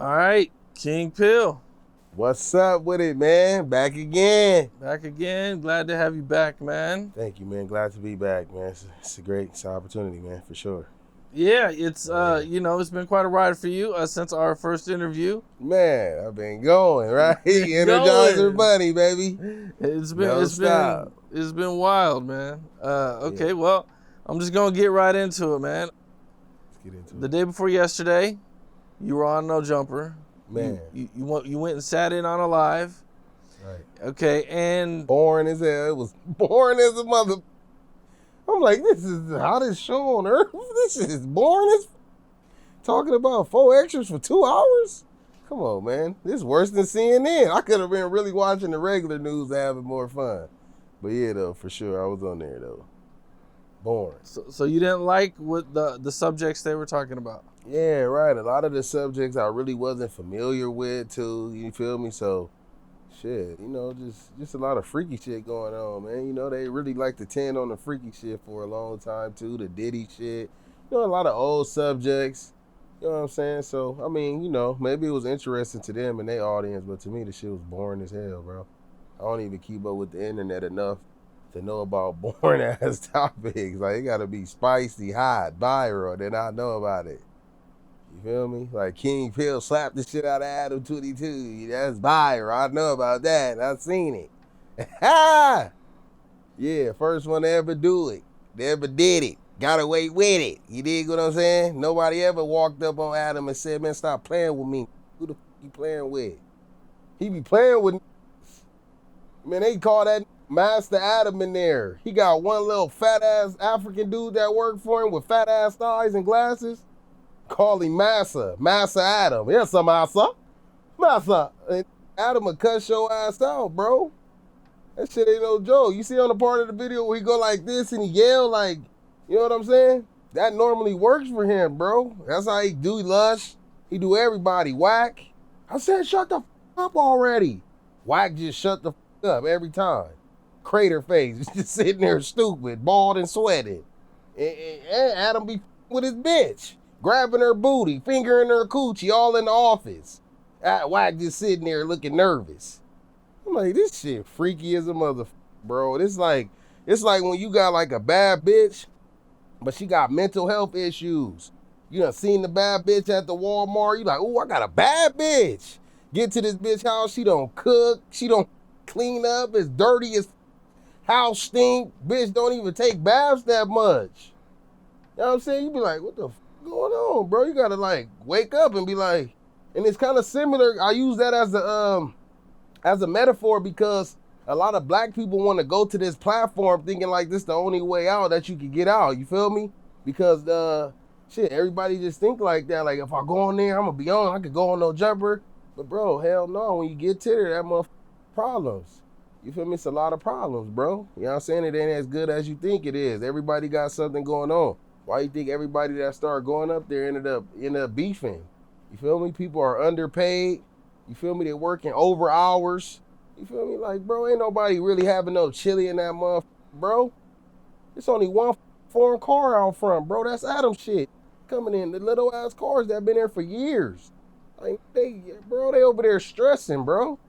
All right, King Pill. What's up with it, man? Back again. Back again. Glad to have you back, man. Thank you, man. Glad to be back, man. It's a great opportunity, man, for sure. Yeah, it's it's been quite a ride for you since our first interview. Man, I've been going, right? Energizer Bunny, baby. It's been wild, man. Okay, yeah. Well, I'm just gonna get right into it, man. Let's get into it. The day before yesterday, you were on No Jumper. Man, you went and sat in on a live. Right. Okay, and boring as hell. It was boring as a mother. I'm like, this is the hottest show on earth. This is boring as talking about 4 extras for 2 hours. Come on, man. This is worse than CNN. I could have been really watching the regular news and having more fun. But yeah, though, for sure, I was on there though. Boring. So you didn't like what the subjects they were talking about? Yeah, right. A lot of the subjects I really wasn't familiar with too. You feel me? So, shit, just a lot of freaky shit going on, man. They really like to tend on the freaky shit for a long time too. The Diddy shit. A lot of old subjects. You know what I'm saying? So, I mean, maybe it was interesting to them and their audience, but to me, the shit was boring as hell, bro. I don't even keep up with the internet enough to know about boring ass topics. Like, it gotta be spicy, hot, viral, then I know about it. You feel me? Like King Pill slapped the shit out of Adam22. That's viral. I know about that. I've seen it. Yeah, first one to ever do it. They ever did it. Got away with it. You dig what I'm saying? Nobody ever walked up on Adam and said, man, stop playing with me. Who the f*** you playing with? He be playing with man, they call that Master Adam in there. He got one little fat ass African dude that worked for him with fat ass thighs and glasses. Call him Massa Adam. Yes, Massa. And Adam will cuss your ass out, bro. That shit ain't no joke. You see on the part of the video where he go like this and he yell like, you know what I'm saying? That normally works for him, bro. That's how he do Lush. He do everybody. Wack. I said shut the f*** up already. Wack just shut the f*** up every time. Crater face. Just sitting there stupid, bald and sweating. And Adam be with his bitch. Grabbing her booty, fingering her coochie, all in the office. Wack just sitting there looking nervous. I'm like, this shit freaky as a motherfucker, bro. It's like when you got like a bad bitch, but she got mental health issues. You done seen the bad bitch at the Walmart. You like, oh, I got a bad bitch. Get to this bitch house, she don't cook, she don't clean up, it's dirty as house stink. Bitch don't even take baths that much. You know what I'm saying? You be like, what the f*** going on, bro? You gotta like wake up and be like, and it's kind of similar. I use that as a metaphor because a lot of black people want to go to this platform thinking like this the only way out that you can get out. You feel me? Because shit, everybody just think like that. Like if I go on there, I'm gonna be on. I could go on No Jumper, but bro, hell no. When you get to there, that motherfucker problems. You feel me? It's a lot of problems, bro. You know what I'm saying? It ain't as good as you think it is. Everybody got something going on. Why you think everybody that started going up there ended up beefing? You feel me? People are underpaid. You feel me? They're working over hours. You feel me? Like, bro, ain't nobody really having no chili in that motherfucker, bro. It's only one foreign car out front, bro. That's Adam shit. Coming in, the little ass cars that been there for years. Like, they over there stressing, bro.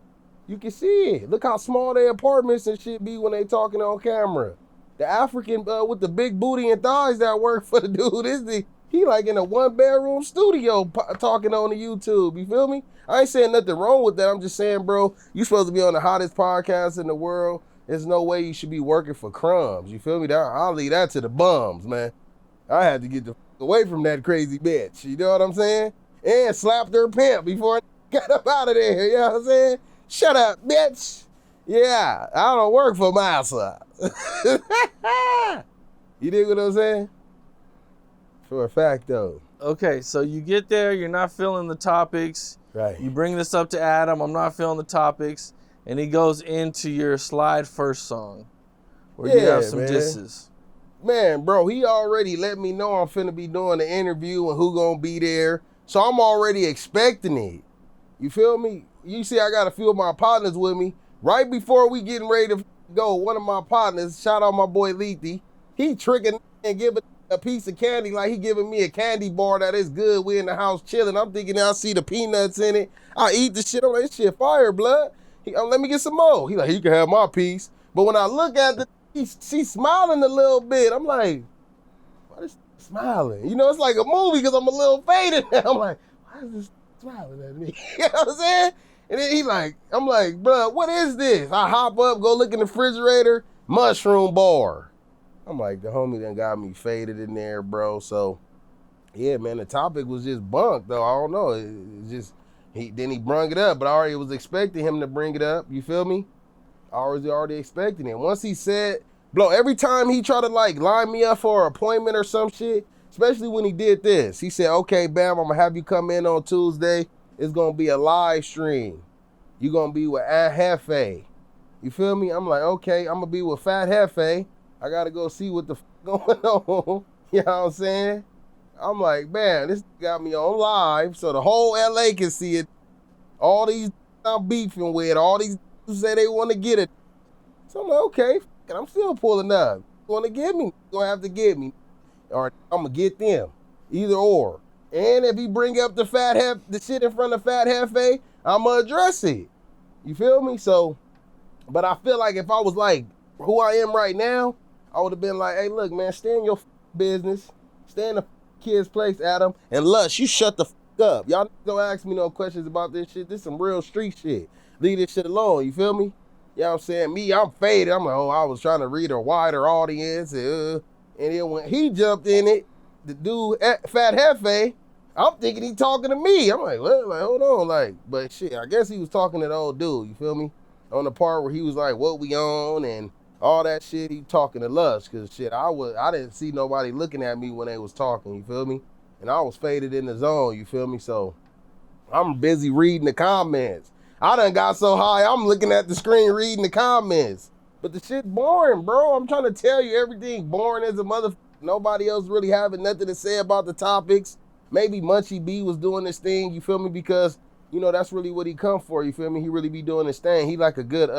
You can see it. Look how small their apartments and shit be when they talking on camera. The African with the big booty and thighs that work for the dude, he like in a 1-bedroom studio talking on the YouTube. You feel me? I ain't saying nothing wrong with that. I'm just saying, bro, you supposed to be on the hottest podcast in the world. There's no way you should be working for crumbs. You feel me? I'll leave that to the bums, man. I had to get the f*** away from that crazy bitch. You know what I'm saying? And slapped her pimp before I got up out of there. You know what I'm saying? Shut up, bitch. Yeah, I don't work for Massa. You dig what I'm saying? For a fact, though. Okay, so you get there, you're not feeling the topics. Right. You bring this up to Adam, I'm not feeling the topics. And he goes into your Slide First song where you have some disses. Man, bro, he already let me know I'm finna be doing the interview and who gonna be there. So I'm already expecting it. You feel me? You see, I got a few of my partners with me. Right before we getting ready to go, one of my partners, shout out my boy Lethy, he tricking and giving a piece of candy, like he giving me a candy bar that is good. We in the house chilling. I'm thinking I see the peanuts in it. I eat the shit. I'm like, this shit fire, blood. Let me get some more. He like, you can have my piece. But when I look at she's smiling a little bit. I'm like, why is she smiling? You know, it's like a movie because I'm a little faded. I'm like, why is this smiling at me? You know what I'm saying? And then I'm like, bro, what is this? I hop up, go look in the refrigerator, mushroom bar. I'm like, the homie done got me faded in there, bro. So, yeah, man, the topic was just bunk, though. I don't know. It just, then he brung it up, but I already was expecting him to bring it up. You feel me? I was already expecting it. Once he said, bro, every time he tried to, like, line me up for an appointment or some shit, especially when he did this, he said, okay, Bam, I'm going to have you come in on Tuesday. It's going to be a live stream. You're going to be with Aunt Hefe. You feel me? I'm like, okay, I'm going to be with Fat Hefe. I got to go see what the going on. You know what I'm saying? I'm like, man, this got me on live so the whole LA can see it. All these I'm beefing with, all these say they want to get it. So I'm like, okay, I'm still pulling up. You want to get me? You're going to have to get me. Or I'm going to get them. Either or. And if he bring up the shit in front of Fat Hefe, I'm going to address it. You feel me? So, but I feel like if I was like who I am right now, I would have been like, hey, look, man, stay in your business. Stay in the kid's place, Adam. And Lush, you shut the up. Y'all don't ask me no questions about this shit. This some real street shit. Leave this shit alone. You feel me? You know what I'm saying? Me, I'm faded. I'm like, oh, I was trying to read a wider audience. And then when he jumped in it, the dude, Fat Hefe, I'm thinking he talking to me. I'm like, what? Like, hold on. Like, but shit, I guess he was talking to the old dude. You feel me? On the part where he was like, what we on and all that shit, he talking to Lush. Cause shit, I didn't see nobody looking at me when they was talking. You feel me? And I was faded in the zone. You feel me? So I'm busy reading the comments. I done got so high, I'm looking at the screen reading the comments. But the shit boring, bro. I'm trying to tell you, everything boring as a motherfucker. Nobody else really having nothing to say about the topics. Maybe Munchie B was doing this thing, you feel me? Because, you know, that's really what he come for, you feel me? He really be doing this thing. He like a good,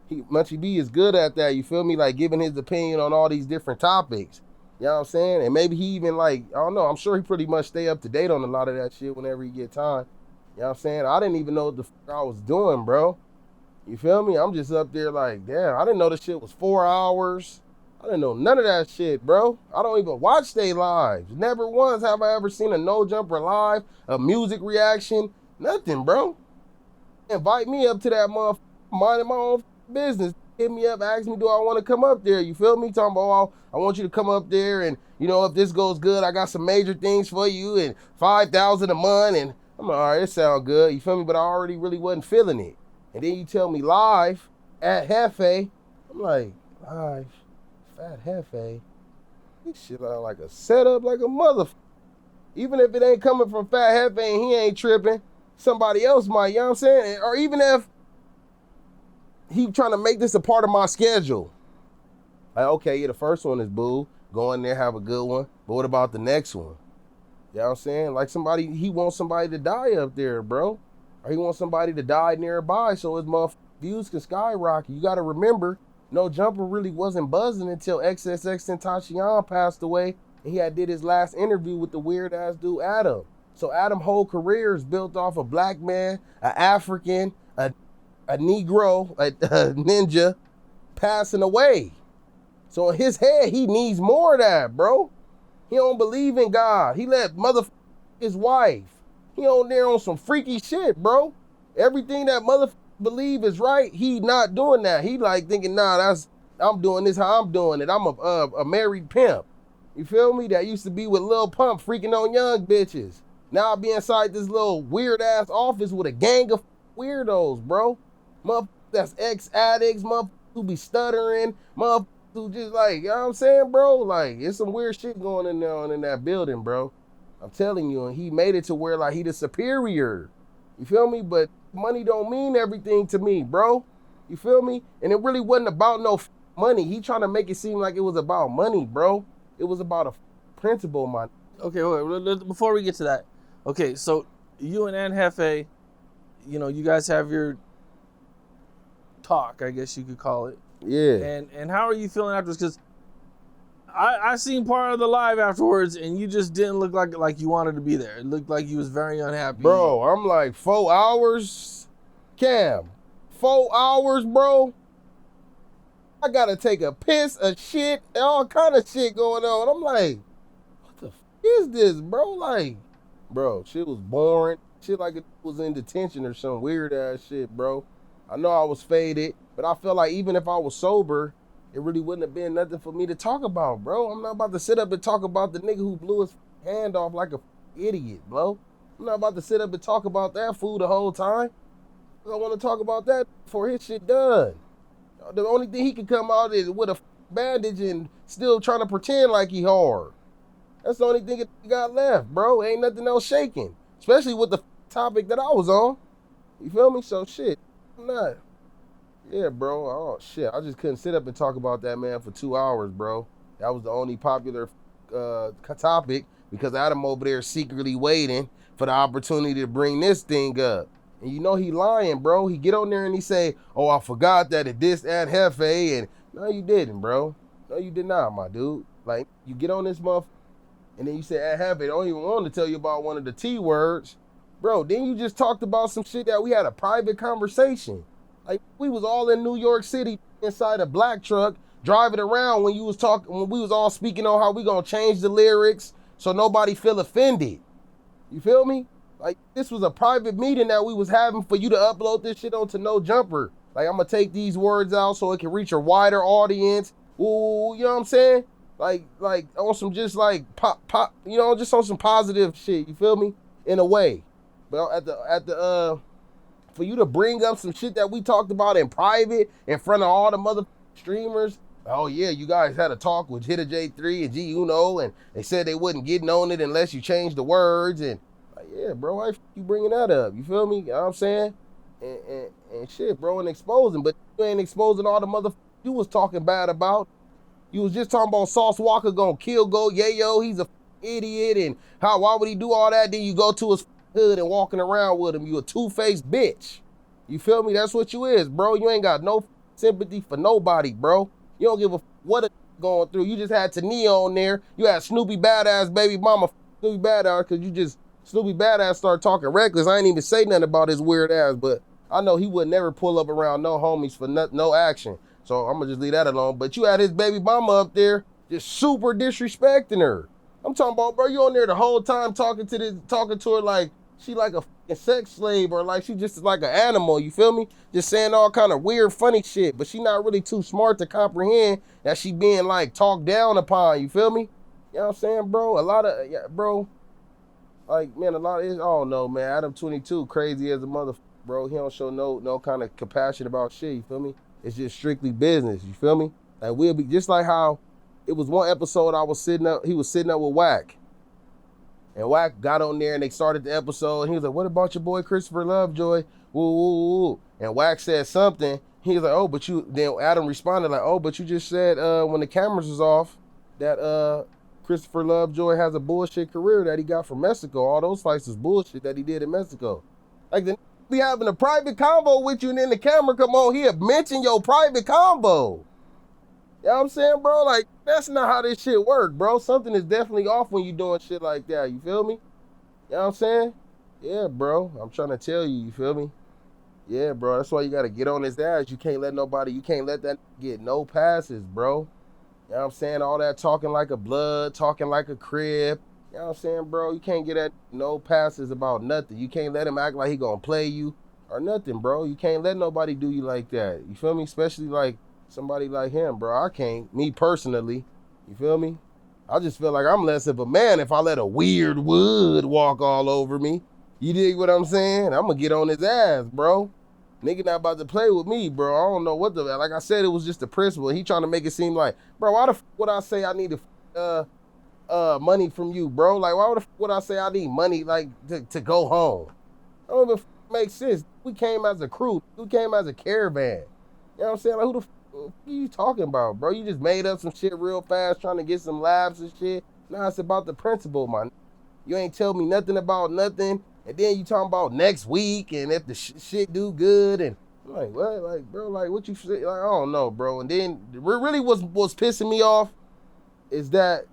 Munchie B is good at that, you feel me? Like giving his opinion on all these different topics. You know what I'm saying? And maybe he even like, I don't know, I'm sure he pretty much stay up to date on a lot of that shit whenever he get time. You know what I'm saying? I didn't even know what the fuck I was doing, bro. You feel me? I'm just up there like, damn, I didn't know this shit was 4 hours. I didn't know none of that shit, bro. I don't even watch they lives. Never once have I ever seen a No Jumper live, a music reaction, nothing, bro. Invite me up to that motherfucker, minding my own business. Hit me up, ask me, do I want to come up there? You feel me? Talking about, oh, I want you to come up there and, you know, if this goes good, I got some major things for you and $5,000 a month. And I'm like, all right, it sound good. You feel me? But I already really wasn't feeling it. And then you tell me live at Hefe. I'm like, live, Fat Hefe. This shit like a setup like a motherfucker. Even if it ain't coming from Fat Hefe and he ain't tripping, somebody else might, you know what I'm saying? Or even if he trying to make this a part of my schedule. Like, okay, yeah, the first one is boo. Go in there, have a good one. But what about the next one? You know what I'm saying? Like he wants somebody to die up there, bro. Or he wants somebody to die nearby so his motherfucking views can skyrocket. You got to remember, No Jumper really wasn't buzzing until XXXTentacion passed away. And he had did his last interview with the weird-ass dude, Adam. So Adam's whole career is built off a black man, an African, a Negro, a ninja, passing away. So in his head, he needs more of that, bro. He don't believe in God. He let his wife. He on there on some freaky shit, bro. Everything that believe is right, he not doing that. He like thinking, nah, I'm doing this how I'm doing it. I'm a married pimp. You feel me? That used to be with Lil Pump freaking on young bitches. Now I be inside this little weird ass office with a gang of weirdos, bro. Motherfuckers that's ex-addicts, motherfuckers who be stuttering, motherfuckers who just like, you know what I'm saying, bro? Like, it's some weird shit going in there in that building, bro. I'm telling you, and he made it to where like he the superior. You feel me? But money don't mean everything to me, bro. You feel me? And it really wasn't about no money. He trying to make it seem like it was about money, bro. It was about a principle, man. Okay, wait, before we get to that. Okay, so you and Aunt Hefe, you know, you guys have your talk, I guess you could call it. Yeah. And how are you feeling afterwards? Because I seen part of the live afterwards, and you just didn't look like you wanted to be there. It looked like you was very unhappy. Bro, I'm like 4 hours. Cam, 4 hours, bro. I gotta take a piss, a shit, and all kind of shit going on. I'm like, what the is this, bro? Like, bro, shit was boring. Shit like it was in detention or some weird ass shit, bro. I know I was faded, but I felt like even if I was sober, it really wouldn't have been nothing for me to talk about, bro. I'm not about to sit up and talk about the nigga who blew his hand off like a idiot, bro. I'm not about to sit up and talk about that fool the whole time. I want to talk about that before his shit done. The only thing he can come out is with a bandage and still trying to pretend like he hard. That's the only thing he got left, bro. Ain't nothing else shaking. Especially with the topic that I was on. You feel me? So shit, I'm not. Yeah, bro. Oh shit, I just couldn't sit up and talk about that man for 2 hours, bro. That was the only popular topic because Adam over there secretly waiting for the opportunity to bring this thing up. And you know he lying, bro. He get on there and he say, oh, I forgot that it this and Hefe. And no, you didn't, bro. No, you did not, my dude. Like, you get on this motherfucker and then you say, I Hefe. Don't even want to tell you about one of the T words. Bro, then you just talked about some shit that we had a private conversation. Like, we was all in New York City inside a black truck driving around when we was all speaking on how we gonna change the lyrics so nobody feel offended. You feel me? Like, this was a private meeting that we was having for you to upload this shit onto No Jumper. Like, I'm gonna take these words out so it can reach a wider audience. Ooh, you know what I'm saying? Like on some just like pop, you know, just on some positive shit. You feel me? In a way. But for you to bring up some shit that we talked about in private in front of all the mother streamers. Oh yeah, you guys had a talk with Hitta J3 and G Uno, and they said they wasn't getting on it unless you changed the words. And like, yeah, bro, why you bringing that up? You feel me? You know what I'm saying? And shit, bro, and exposing, but you ain't exposing all the mother you was talking bad about. You was just talking about Sauce Walker gonna kill Go Yayo. He's a idiot, and why would he do all that? Then you go to his hood and walking around with him. You a two-faced bitch. You feel me? That's what you is, bro. You ain't got no sympathy for nobody, bro. You don't give a what a going through. You just had Tania on there. You had Snoopy Badass baby mama Snoopy Badass because Snoopy Badass started talking reckless. I ain't even say nothing about his weird ass, but I know he would never pull up around no homies for no action. So I'm gonna just leave that alone. But you had his baby mama up there just super disrespecting her. I'm talking about, bro, you on there the whole time talking to her like she like a fucking sex slave or like she just like an animal, you feel me? Just saying all kind of weird, funny shit, but she not really too smart to comprehend that she being like talked down upon, you feel me? You know what I'm saying, bro? A lot of, yeah, bro, like, man, I don't know, man. Adam22 crazy as a motherfucker, bro. He don't show no kind of compassion about shit, you feel me? It's just strictly business, you feel me? Like, we'll be, just like how it was one episode he was sitting up with Wack. And Wack got on there and they started the episode and he was like, what about your boy Christopher Lovejoy? Woo, woo, woo. And Wack said something. He was like, oh, then Adam responded like, oh, but you just said when the cameras was off that Christopher Lovejoy has a bullshit career that he got from Mexico. All those fights was bullshit that he did in Mexico. Like, the be having a private convo with you and then the camera come on here, mention your private convo. You know what I'm saying, bro? Like, that's not how this shit work, bro. Something is definitely off when you doing shit like that. You feel me? You know what I'm saying? Yeah, bro. I'm trying to tell you, you feel me? Yeah, bro. That's why you got to get on his ass. You can't let that get no passes, bro. You know what I'm saying? All that talking like a blood, talking like a crib. You know what I'm saying, bro? You can't get that no passes about nothing. You can't let him act like he gonna play you or nothing, bro. You can't let nobody do you like that. You feel me? Especially like somebody like him, bro. I can't. Me personally. You feel me? I just feel like I'm less of a man if I let a weird wood walk all over me. You dig what I'm saying? I'm gonna get on his ass, bro. Nigga not about to play with me, bro. I don't know what like I said, it was just the principle. He trying to make it seem like, bro, why the would I say I need money from you, bro? Like, why would I say I need money, like, to go home? That don't even make sense. We came as a crew. We came as a caravan. You know what I'm saying? Like, who the what are you talking about, bro? You just made up some shit real fast trying to get some laughs and shit. Nah, it's about the principle, man. You ain't tell me nothing about nothing, and then you talking about next week and if the shit do good, and I'm like, what? Like, bro, like, what you say? Like, I don't know, bro. And then it really was pissing me off is that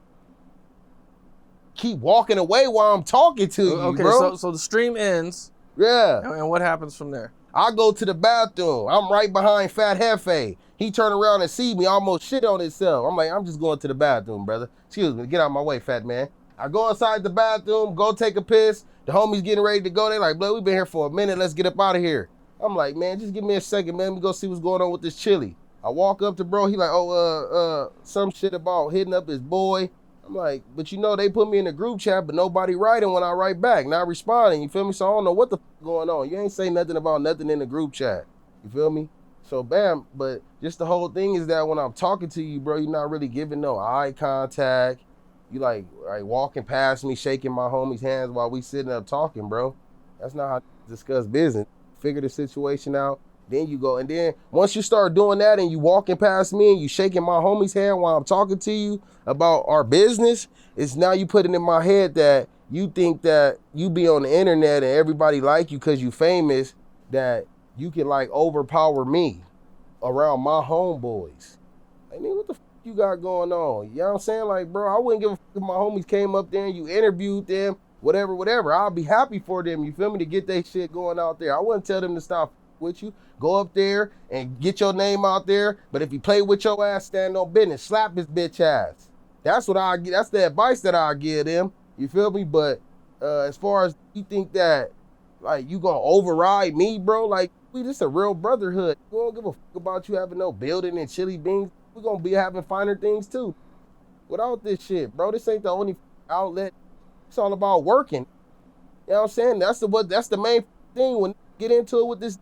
keep walking away while I'm talking to you, okay, bro. so the stream ends. Yeah. And what happens from there? I go to the bathroom. I'm right behind Fat Hefe. He turn around and see me, almost shit on himself. I'm like, I'm just going to the bathroom, brother. Excuse me, get out of my way, fat man. I go inside the bathroom, go take a piss. The homies getting ready to go. They like, bro, we been here for a minute. Let's get up out of here. I'm like, man, just give me a second, man. Let me go see what's going on with this chili. I walk up to bro. He like, some shit about hitting up his boy. I'm like, but you know, they put me in a group chat, but nobody writing when I write back, not responding, you feel me? So I don't know what the going on. You ain't say nothing about nothing in the group chat, you feel me? So bam, but just the whole thing is that when I'm talking to you, bro, you're not really giving no eye contact. You like walking past me, shaking my homie's hands while we sitting up talking, bro. That's not how to discuss business. Figure the situation out, then you go. And then once you start doing that and you walking past me and you shaking my homie's hand while I'm talking to you about our business, it's now you putting in my head that you think that you be on the internet and everybody like you because you famous, that you can like overpower me around my homeboys. Like, nigga, what the you got going on? You know what I'm saying? Like, bro, I wouldn't give a if my homies came up there and you interviewed them, whatever. I'll be happy for them, you feel me, to get their shit going out there. I wouldn't tell them to stop with you. Go up there and get your name out there. But if you play with your ass, stand on business. Slap his bitch ass. That's what I get. That's the advice that I give them. You feel me? But as far as you think that like you gonna override me, bro, like this a real brotherhood. We don't give a fuck about you having no building and chili beans. We gonna be having finer things too. Without this shit, bro, this ain't the only outlet. It's all about working. You know what I'm saying? That's the main thing when you get into it with this.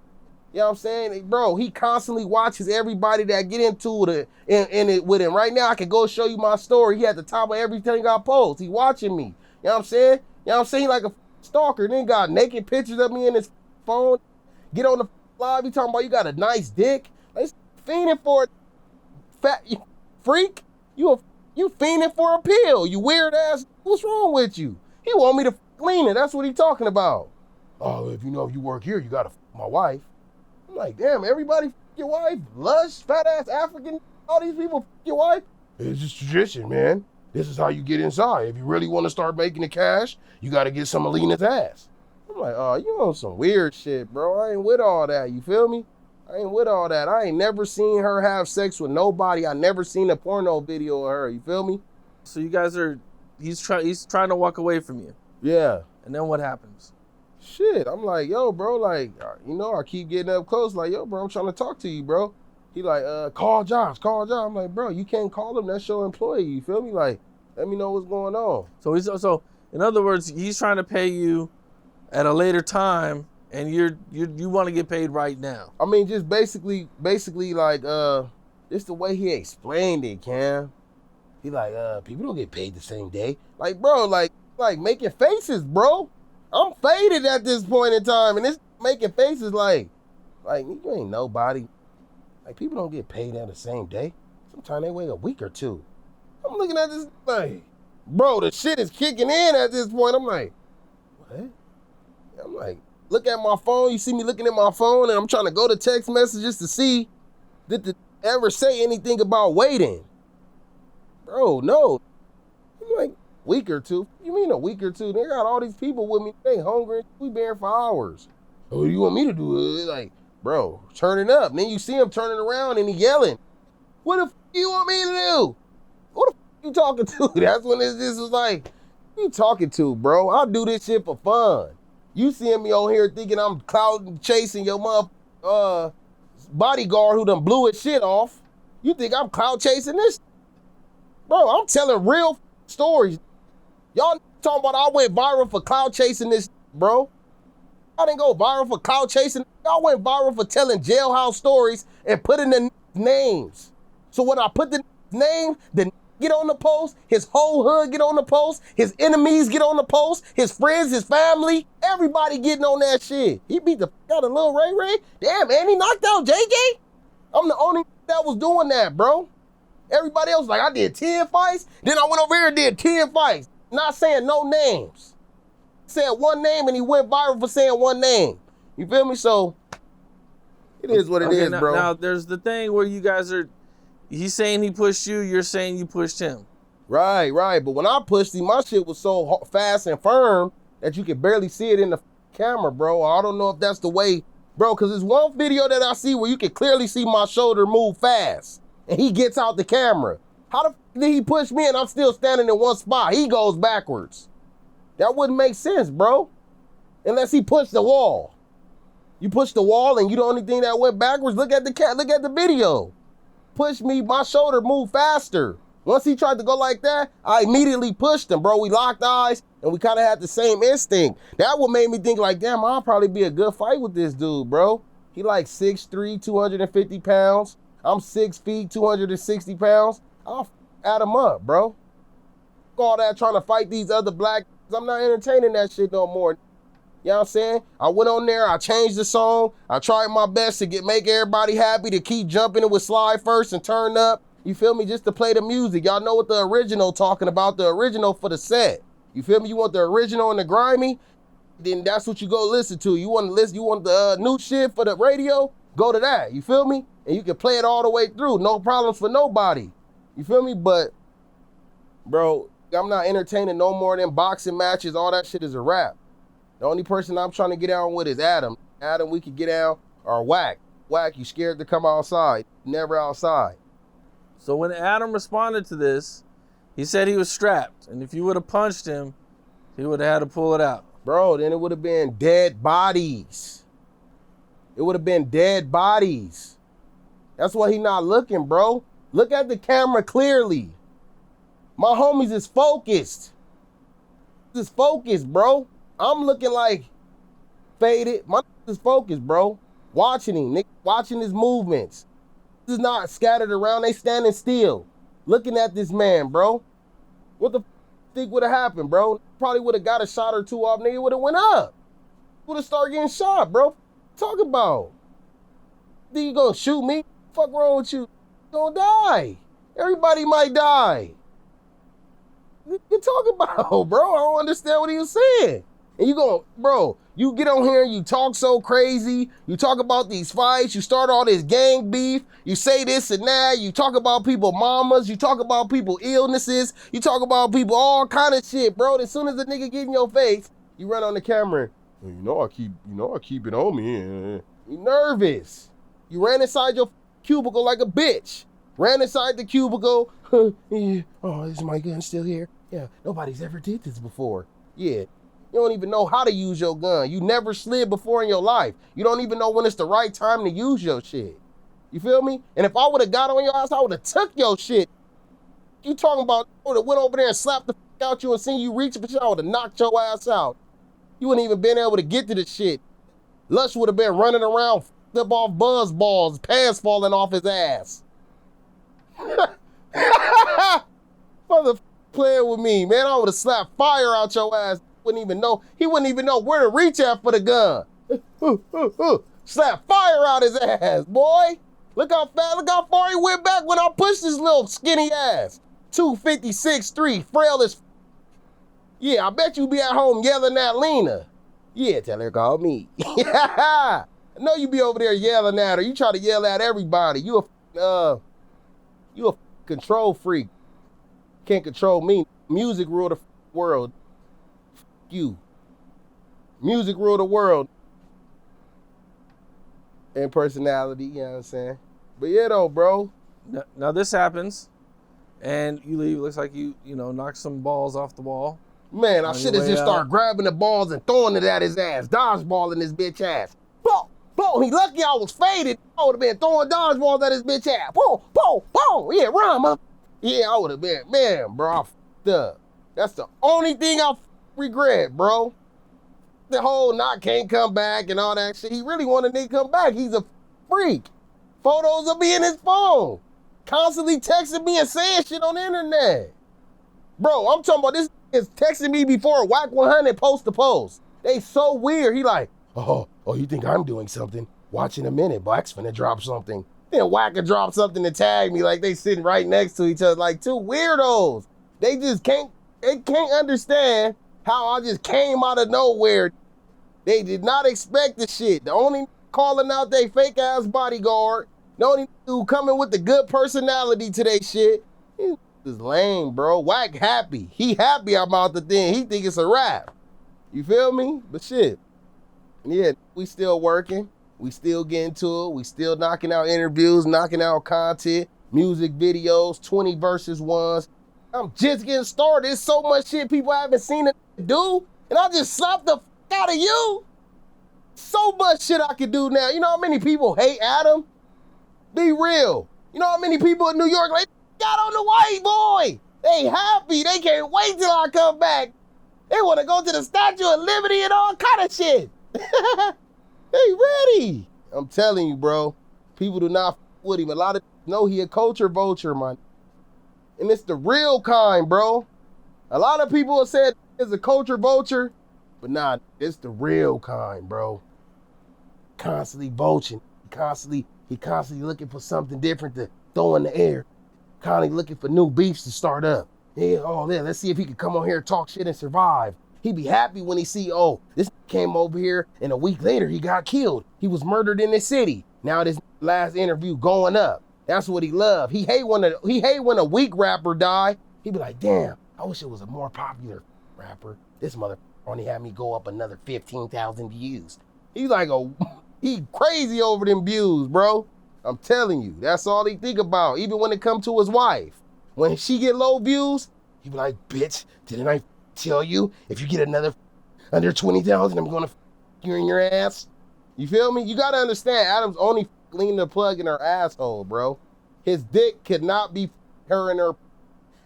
You know what I'm saying? Bro, he constantly watches everybody that get into it in it with him. Right now, I can go show you my story. He at the top of everything I post. He watching me. You know what I'm saying? You know what I'm saying? He like a stalker. Then got naked pictures of me in his phone. Get on the live. He talking about you got a nice dick. Like, fiending for it. Fat you freak. You fiending for a pill. You weird ass. What's wrong with you? He want me to clean it. That's what he talking about. Oh, if you work here, you gotta my wife. I'm like, damn, everybody your wife, lush, fat ass African, all these people your wife. It's just tradition, man. This is how you get inside. If you really want to start making the cash, you got to get some of Lena's ass. I'm like, oh, you on some weird shit, bro. I ain't with all that. You feel me? I ain't with all that. I ain't never seen her have sex with nobody. I never seen a porno video of her. You feel me? So you guys are, he's trying to walk away from you. Yeah. And then what happens? Shit, I'm like, yo, bro, like, I keep getting up close, like, yo, bro, I'm trying to talk to you, bro. He like, call Josh. I'm like, bro, you can't call him. That's your employee. You feel me? Like, let me know what's going on. So in other words, he's trying to pay you at a later time, and you want to get paid right now. I mean, just basically, like, it's the way he explained it, Cam. He like, people don't get paid the same day. Like, bro, like making faces, bro. I'm faded at this point in time, and it's making faces like you ain't nobody. Like, people don't get paid on the same day. Sometimes they wait a week or two. I'm looking at this like, bro, the shit is kicking in at this point. I'm like, what? I'm like, look at my phone. You see me looking at my phone, and I'm trying to go to text messages to see did they ever say anything about waiting. Bro, no. I'm like, week or two? You mean a week or two? They got all these people with me. They hungry. We been here for hours. Oh, you want me to do it? Like, bro, turn it up. And then you see him turning around and he yelling. What the f you want me to do? Who the f you talking to? That's when this is like, who you talking to, bro? I do this shit for fun. You seeing me on here thinking I'm cloud chasing your mother bodyguard who done blew his shit off. You think I'm cloud chasing this? Bro, I'm telling real stories. Y'all talking about I went viral for cloud chasing this, bro. I didn't go viral for cloud chasing. Y'all went viral for telling jailhouse stories and putting the names. So when I put the name, the get on the post, his whole hood get on the post, his enemies get on the post, his friends, his family, everybody getting on that shit. He beat the f out of Lil Ray Ray. Damn, man, he knocked out JJ. I'm the only that was doing that, bro. Everybody else like, I did 10 fights, then I went over here and did 10 fights. Not saying no names. Said one name and he went viral for saying one name. You feel me? So, it is what it is, bro. Now, there's the thing where you guys are, he's saying he pushed you, you're saying you pushed him. Right. But when I pushed him, my shit was so fast and firm that you could barely see it in the camera, bro. I don't know if that's the way, bro, because there's one video that I see where you can clearly see my shoulder move fast, and he gets out the camera. How the f did he push me and I'm still standing in one spot? He goes backwards. That wouldn't make sense, bro, unless he pushed the wall. You push the wall and you the only thing that went backwards. Look at the video. Push me, my shoulder moved faster. Once he tried to go like that, I immediately pushed him, bro. We locked eyes and we kind of had the same instinct. That what made me think like, damn, I'll probably be a good fight with this dude, bro. He like 6'3", 250 pounds. I'm 6 feet, 260 pounds. I'll add him up, bro. All that trying to fight these other black, I'm not entertaining that shit no more. You know what I'm saying? I went on there, I changed the song. I tried my best to make everybody happy, to keep jumping it with slide first and turn up. You feel me? Just to play the music. Y'all know what the original talking about, the original for the set. You feel me? You want the original and the grimy? Then that's what you go listen to. You want to listen, you want the new shit for the radio? Go to that. You feel me? And you can play it all the way through. No problems for nobody. You feel me? But, bro, I'm not entertaining no more than boxing matches. All that shit is a wrap. The only person I'm trying to get down with is Adam. Adam, we could get down, or Wack. Wack, you scared to come outside. Never outside. So when Adam responded to this, he said he was strapped. And if you would have punched him, he would have had to pull it out. Bro, then it would have been dead bodies. It would have been dead bodies. That's why he not looking, bro. Look at the camera clearly. My homies is focused. Is focused, bro. I'm looking like faded. My is focused, bro. Watching him, nigga, watching his movements. This is not scattered around. They standing still, looking at this man, bro. What the think would have happened, bro? Probably would have got a shot or two off, nigga. Would have went up. Would have started getting shot, bro. Talk about. Think you gonna shoot me? Fuck wrong with you? You gonna die. Everybody might die. What you talking about, bro? I don't understand what he was saying. And you go, bro, you get on here and you talk so crazy. You talk about these fights. You start all this gang beef. You say this and that. You talk about people mamas. You talk about people illnesses. You talk about people all kind of shit, bro. As soon as the nigga get in your face, you run on the camera. I keep it on me. You nervous. You ran inside your cubicle like a bitch. Ran inside the cubicle. Yeah. Oh, is my gun still here? Yeah, nobody's ever did this before. Yeah. You don't even know how to use your gun. You never slid before in your life. You don't even know when it's the right time to use your shit. You feel me? And if I would have got on your ass, I would have took your shit. You talking about, I would have went over there and slapped the fuck out you and seen you reach, but I would have knocked your ass out. You wouldn't even been able to get to the shit. Lush would have been running around, up off buzz balls, pants falling off his ass. Mother playing with me, man. I would have slapped fire out your ass. Wouldn't even know. He wouldn't even know where to reach at for the gun. Slap fire out his ass, boy. Look how fast, look how far he went back when I pushed his little skinny ass. 256'3", frail as. Yeah, I bet you be at home yelling at Lena. Yeah, tell her call me. I know you be over there yelling at her. You try to yell at everybody. You a control freak. Can't control me. Music rule the world. You. Music rule the world. And personality, you know what I'm saying? But yeah though, bro. Now this happens, and you leave, looks like you knock some balls off the wall. Man, I should have just started grabbing the balls and throwing it at his ass. Dodgeballing his bitch ass. Boom, boom. He lucky I was faded. I would have been throwing dodgeballs at his bitch ass. Boom, boom, boom. Yeah, run, man. Yeah, I would have been, man, bro, I fucked up. That's the only thing I regret, bro. The whole not can't come back and all that shit. He really wanted nigga come back. He's a freak. Photos will be in his phone. Constantly texting me and saying shit on the internet. Bro, I'm talking about this is texting me before Wack100 post to post. They so weird. He like, oh, you think I'm doing something? Watch in a minute. Black's finna drop something. Then Wack could drop something to tag me like they sitting right next to each other like two weirdos. They just can't understand how I just came out of nowhere. They did not expect the shit. The only calling out they fake ass bodyguard, the only who coming with the good personality to they shit, is lame, bro. Wack happy. He happy I'm out the thing. He think it's a rap. You feel me? But shit. Yeah, we still working. We still getting to it. We still knocking out interviews, knocking out content, music videos, 20 versus ones. I'm just getting started. There's so much shit people haven't seen it do. And I just slapped the out of you. So much shit I can do now. You know how many people hate Adam? Be real. You know how many people in New York like, got on the white boy. They happy. They can't wait till I come back. They want to go to the Statue of Liberty and all kind of shit. They ready. I'm telling you, bro. People do not f with him. A lot of know he a culture vulture, man. And it's the real kind, bro. A lot of people have said it's a culture vulture, but nah, it's the real kind, bro. Constantly vulturing. He constantly looking for something different to throw in the air. Constantly looking for new beefs to start up. Yeah, let's see if he can come on here and talk shit and survive. He'd be happy when he see, this came over here and a week later he got killed. He was murdered in the city. Now this last interview going up. That's what he love. He hate when a weak rapper die. He be like, damn, I wish it was a more popular rapper. This mother only had me go up another 15,000 views. He's like he crazy over them views, bro. I'm telling you, that's all he think about. Even when it come to his wife. When she get low views, he be like, bitch, didn't I tell you? If you get another under 20,000, I'm gonna you in your ass. You feel me? You gotta understand, Adam's only leaning the plug in her asshole, bro. His dick could not be her in her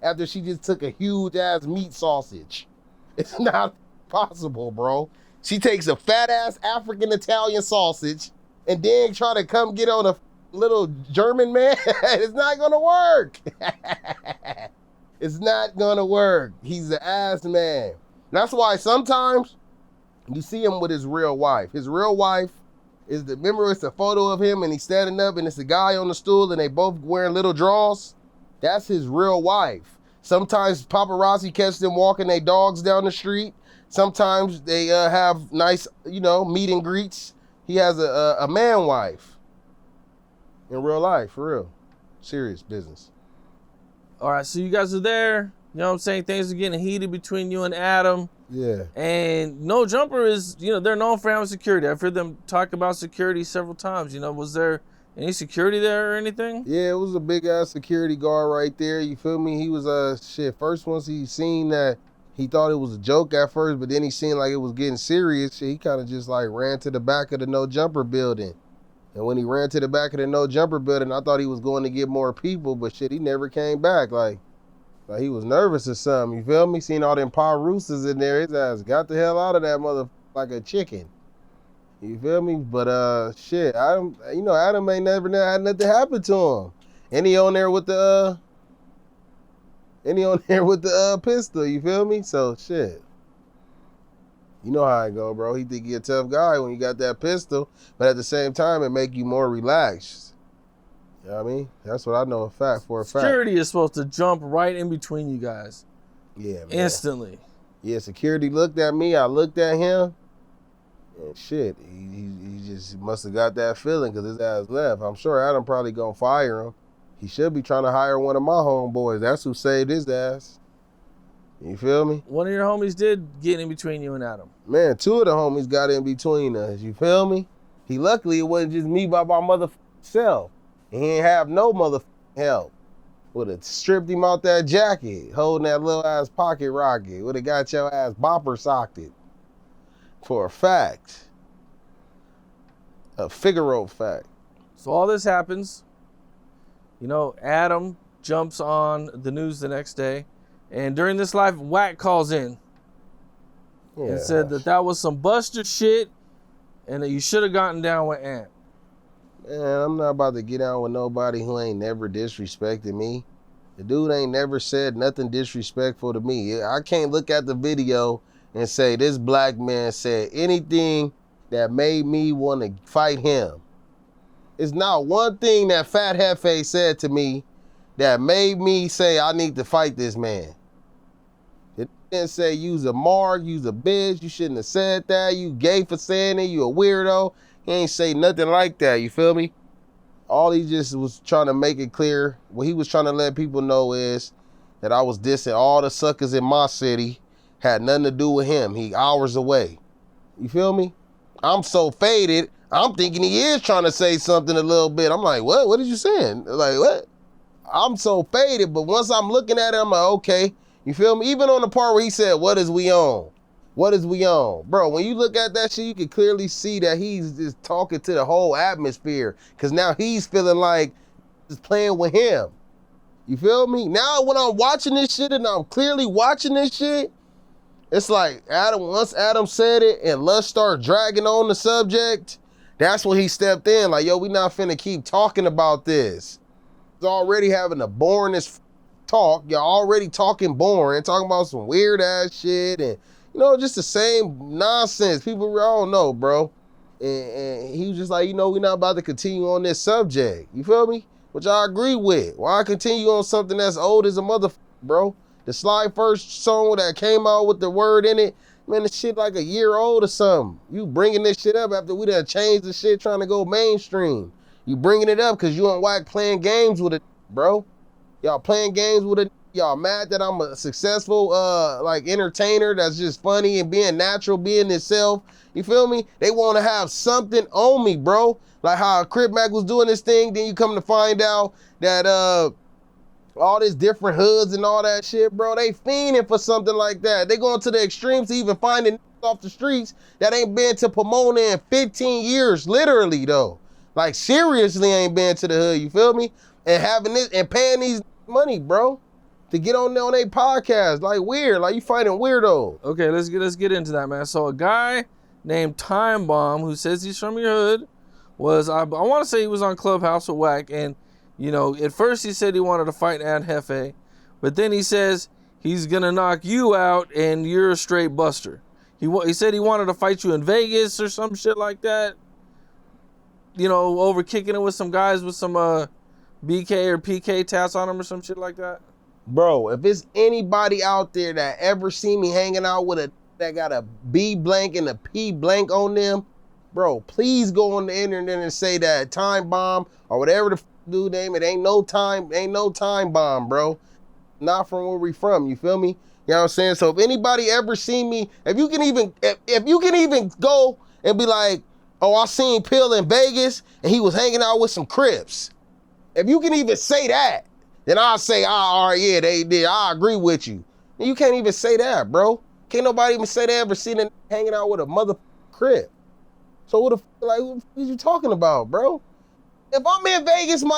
after she just took a huge ass meat sausage. It's not possible, bro. She takes a fat ass African Italian sausage and then try to come get on a little German man. It's not gonna work. It's not gonna work. He's an ass man. That's why sometimes you see him with his real wife. His real wife is remember it's a photo of him and he's standing up and it's a guy on the stool and they both wearing little drawers. That's his real wife. Sometimes paparazzi catch them walking their dogs down the street. Sometimes they have nice, meet and greets. He has a man wife in real life, for real. Serious business. All right, so you guys are there. You know what I'm saying? Things are getting heated between you and Adam. Yeah. And No Jumper is, they're known for having security. I've heard them talk about security several times. Was there any security there or anything? Yeah, it was a big ass security guard right there. You feel me? He was first once he seen that, he thought it was a joke at first, but then he seen like it was getting serious. He kind of just like ran to the back of the No Jumper building. And when he ran to the back of the No Jumper building, I thought he was going to get more people, but shit, he never came back. Like he was nervous or something, you feel me? Seen all them paw roosters in there, his ass got the hell out of that mother like a chicken. You feel me? But shit, Adam ain't never had nothing happen to him. And he on there with the pistol, you feel me? So shit. You know how it go, bro. He think he a tough guy when you got that pistol, but at the same time, it make you more relaxed. You know what I mean? That's what I know for a fact. Security is supposed to jump right in between you guys. Yeah, man. Instantly. Yeah, security looked at me, I looked at him, and shit, he just must have got that feeling because his ass left. I'm sure Adam probably gonna fire him. He should be trying to hire one of my homeboys. That's who saved his ass. You feel me? One of your homies did get in between you and Adam. Man, two of the homies got in between us. You feel me? Luckily, it wasn't just me by my motherfucking self. He ain't have no motherfucking help. Would have stripped him out that jacket, holding that little ass pocket rocket. Would have got your ass bopper socked. For a fact. A Figaro fact. So all this happens. Adam jumps on the news the next day. And during this live, Wack calls in and said that was some Buster shit and that you should have gotten down with Ant. Man, I'm not about to get down with nobody who ain't never disrespected me. The dude ain't never said nothing disrespectful to me. I can't look at the video and say this black man said anything that made me want to fight him. It's not one thing that Fat Hefe said to me that made me say I need to fight this man. It didn't say you's a mark, you's a bitch, you shouldn't have said that, you gay for saying it, you a weirdo. He ain't say nothing like that, you feel me? All he just was trying to make it clear, what he was trying to let people know is that I was dissing all the suckers in my city. Had nothing to do with him. He hours away. You feel me? I'm so faded, I'm thinking he is trying to say something a little bit. I'm like, what? What are you saying? Like, what? I'm so faded, but once I'm looking at it, I'm like, okay. You feel me? Even on the part where he said, what is we on? What is we on? Bro, when you look at that shit, you can clearly see that he's just talking to the whole atmosphere, because now he's feeling like it's playing with him. You feel me? Now when I'm watching this shit and I'm clearly watching this shit, it's like once Adam said it and Lush started dragging on the subject, that's when he stepped in. Like, yo, we not finna keep talking about this. It's already having the boringest talk. Y'all already talking boring, talking about some weird ass shit and, you know, just the same nonsense. People, I don't know, bro. And he was just like, you know, we're not about to continue on this subject. You feel me? Which I agree with. Why continue on something that's old as a motherfucker, bro? The Sly first song that came out with the word in it, man, the shit like a year old or something. You bringing this shit up after we done changed the shit trying to go mainstream. You bringing it up because you and Wack playing games with it, bro. Y'all playing games with it. Y'all mad that I'm a successful like entertainer that's just funny and being natural, being itself. You feel me? They want to have something on me, bro. Like how Crip Mac was doing this thing, then you come to find out that all this different hoods and all that shit, bro, they fiending for something like that. They going to the extremes to even finding off the streets that ain't been to Pomona in 15 years, literally though. Like seriously ain't been to the hood, you feel me? And having this and paying these money, bro, to get on there on their podcast. Like weird, like you fighting weirdos. Okay, let's get into that, man. So a guy named Timebomb, who says he's from your hood, was, I want to say he was on Clubhouse with Wack, and, you know, at first he said he wanted to fight Ad Hefe, but then he says he's going to knock you out and you're a straight buster. He said he wanted to fight you in Vegas or some shit like that, you know, over kicking it with some guys with some BK or PK tats on them or some shit like that. Bro, if it's anybody out there that ever see me hanging out with a that got a B blank and a P blank on them, bro, please go on the internet and say that Timebomb or whatever the dude name it, ain't no time bomb, bro. Not from where we from, you feel me? You know what I'm saying? So if anybody ever see me, if you can even go and be like, oh, I seen Pill in Vegas and he was hanging out with some Crips. If you can even say that, then I'll say, all right, yeah, they did. I agree with you. And you can't even say that, bro. Can't nobody even say they ever seen him hanging out with a mother Crip. So what what are you talking about, bro? If I'm in Vegas, and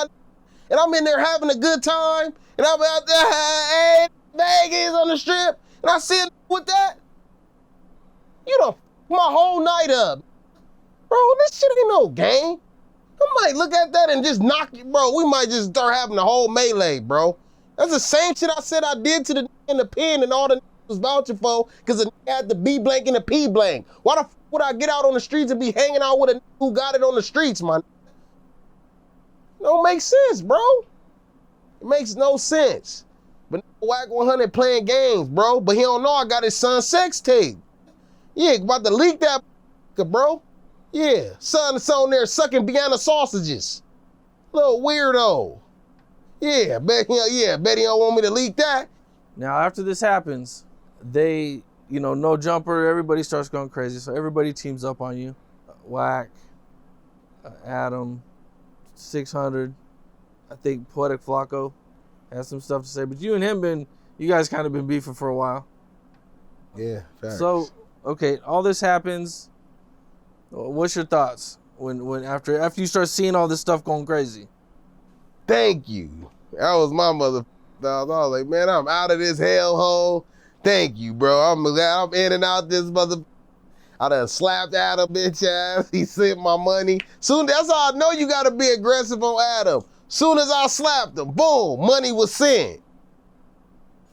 I'm in there having a good time, and I'm out there, hey, Vegas on the strip, and I see it with that, you done my whole night up. Bro, this shit ain't no game. I might look at that and just knock you, bro. We might just start having a whole melee, bro. That's the same shit I said I did to the in the pen and all the was vouching for, because the had the B blank and the P blank. Why the would I get out on the streets and be hanging out with a who got it on the streets, man? Don't make sense, bro. It makes no sense. But Wack100 playing games, bro. But he don't know I got his son's sex tape. Yeah, about to leak that, bro. Yeah, son's on there sucking banana sausages. Little weirdo. Yeah, bet he don't want me to leak that. Now, after this happens, they, you know, no jumper, everybody starts going crazy. So everybody teams up on you. Wack, Adam, 600, I think Poetic Flacco has some stuff to say. But you and him you guys kind of been beefing for a while. Yeah, facts. So, okay, all this happens. What's your thoughts when after you start seeing all this stuff going crazy? Thank you. That was my mother. I was like, man, I'm out of this hellhole. Thank you, bro. I'm in and out this mother. I done slapped Adam, bitch ass. He sent my money. Soon, that's how I know you gotta be aggressive on Adam. Soon as I slapped him, boom, money was sent.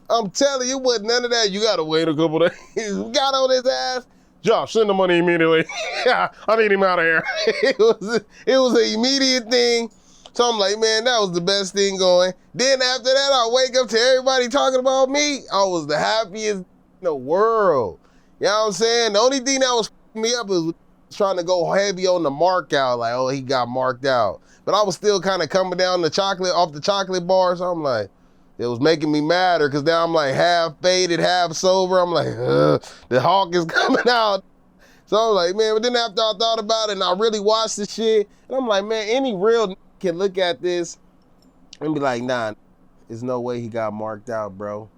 I'm telling you, it wasn't none of that. You gotta wait a couple days. Got on his ass. Josh, send the money immediately. I need him out of here. It was an immediate thing. So I'm like, man, that was the best thing going. Then after that, I wake up to everybody talking about me. I was the happiest in the world. You know what I'm saying? The only thing that was f***ing me up was trying to go heavy on the mark out. Like, oh, he got marked out. But I was still kind of coming down off the chocolate bar. So I'm like, It was making me madder because now I'm like half faded, half sober. I'm like, the hawk is coming out. So I was like, man, but then after I thought about it and I really watched the shit, and I'm like, man, any real can look at this and be like, nah, there's no way he got marked out, bro.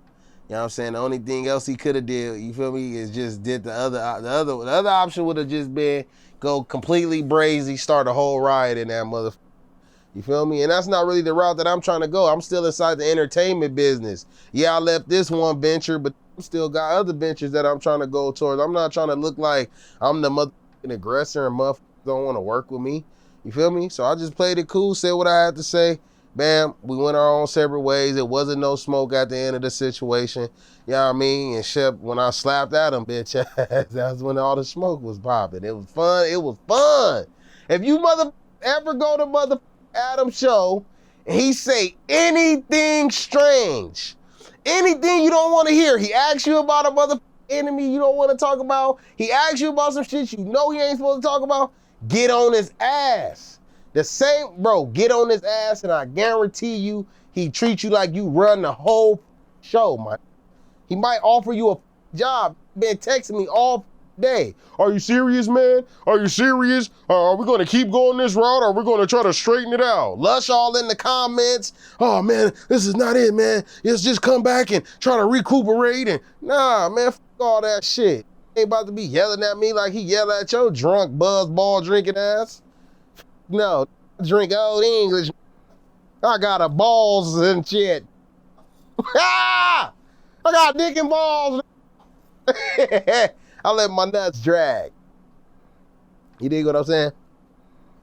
You know what I'm saying? The only thing else he could have did, you feel me, is just did the other option would have just been go completely brazy, start a whole riot in that motherfucker. You feel me? And that's not really the route that I'm trying to go. I'm still inside the entertainment business. Yeah, I left this one venture, but I still got other ventures that I'm trying to go towards. I'm not trying to look like I'm the motherfucking aggressor and motherfuckers don't want to work with me. You feel me? So I just played it cool, said what I had to say. Bam, we went our own separate ways. It wasn't no smoke at the end of the situation. You know what I mean? And shit, when I slapped at him, bitch, that's when all the smoke was popping. It was fun. It was fun. If you ever go to Adam show and he say anything strange, anything you don't want to hear, he asks you about a enemy you don't want to talk about, he asks you about some shit you know he ain't supposed to talk about, get on his ass. The same, bro, get on his ass and I guarantee you he treats you like you run the whole show, man. He might offer you a job. Been texting me all day. Are you serious, man? Are you serious? Are we going to keep going this route or are we going to try to straighten it out? Lush all in the comments. Oh, man, this is not it, man. Let's just come back and try to recuperate. And nah, man, f all that shit. Ain't about to be yelling at me like he yell at your drunk, buzzball drinking ass. No, drink old English. I got a balls and shit. I got dick and balls. I let my nuts drag. You dig what I'm saying?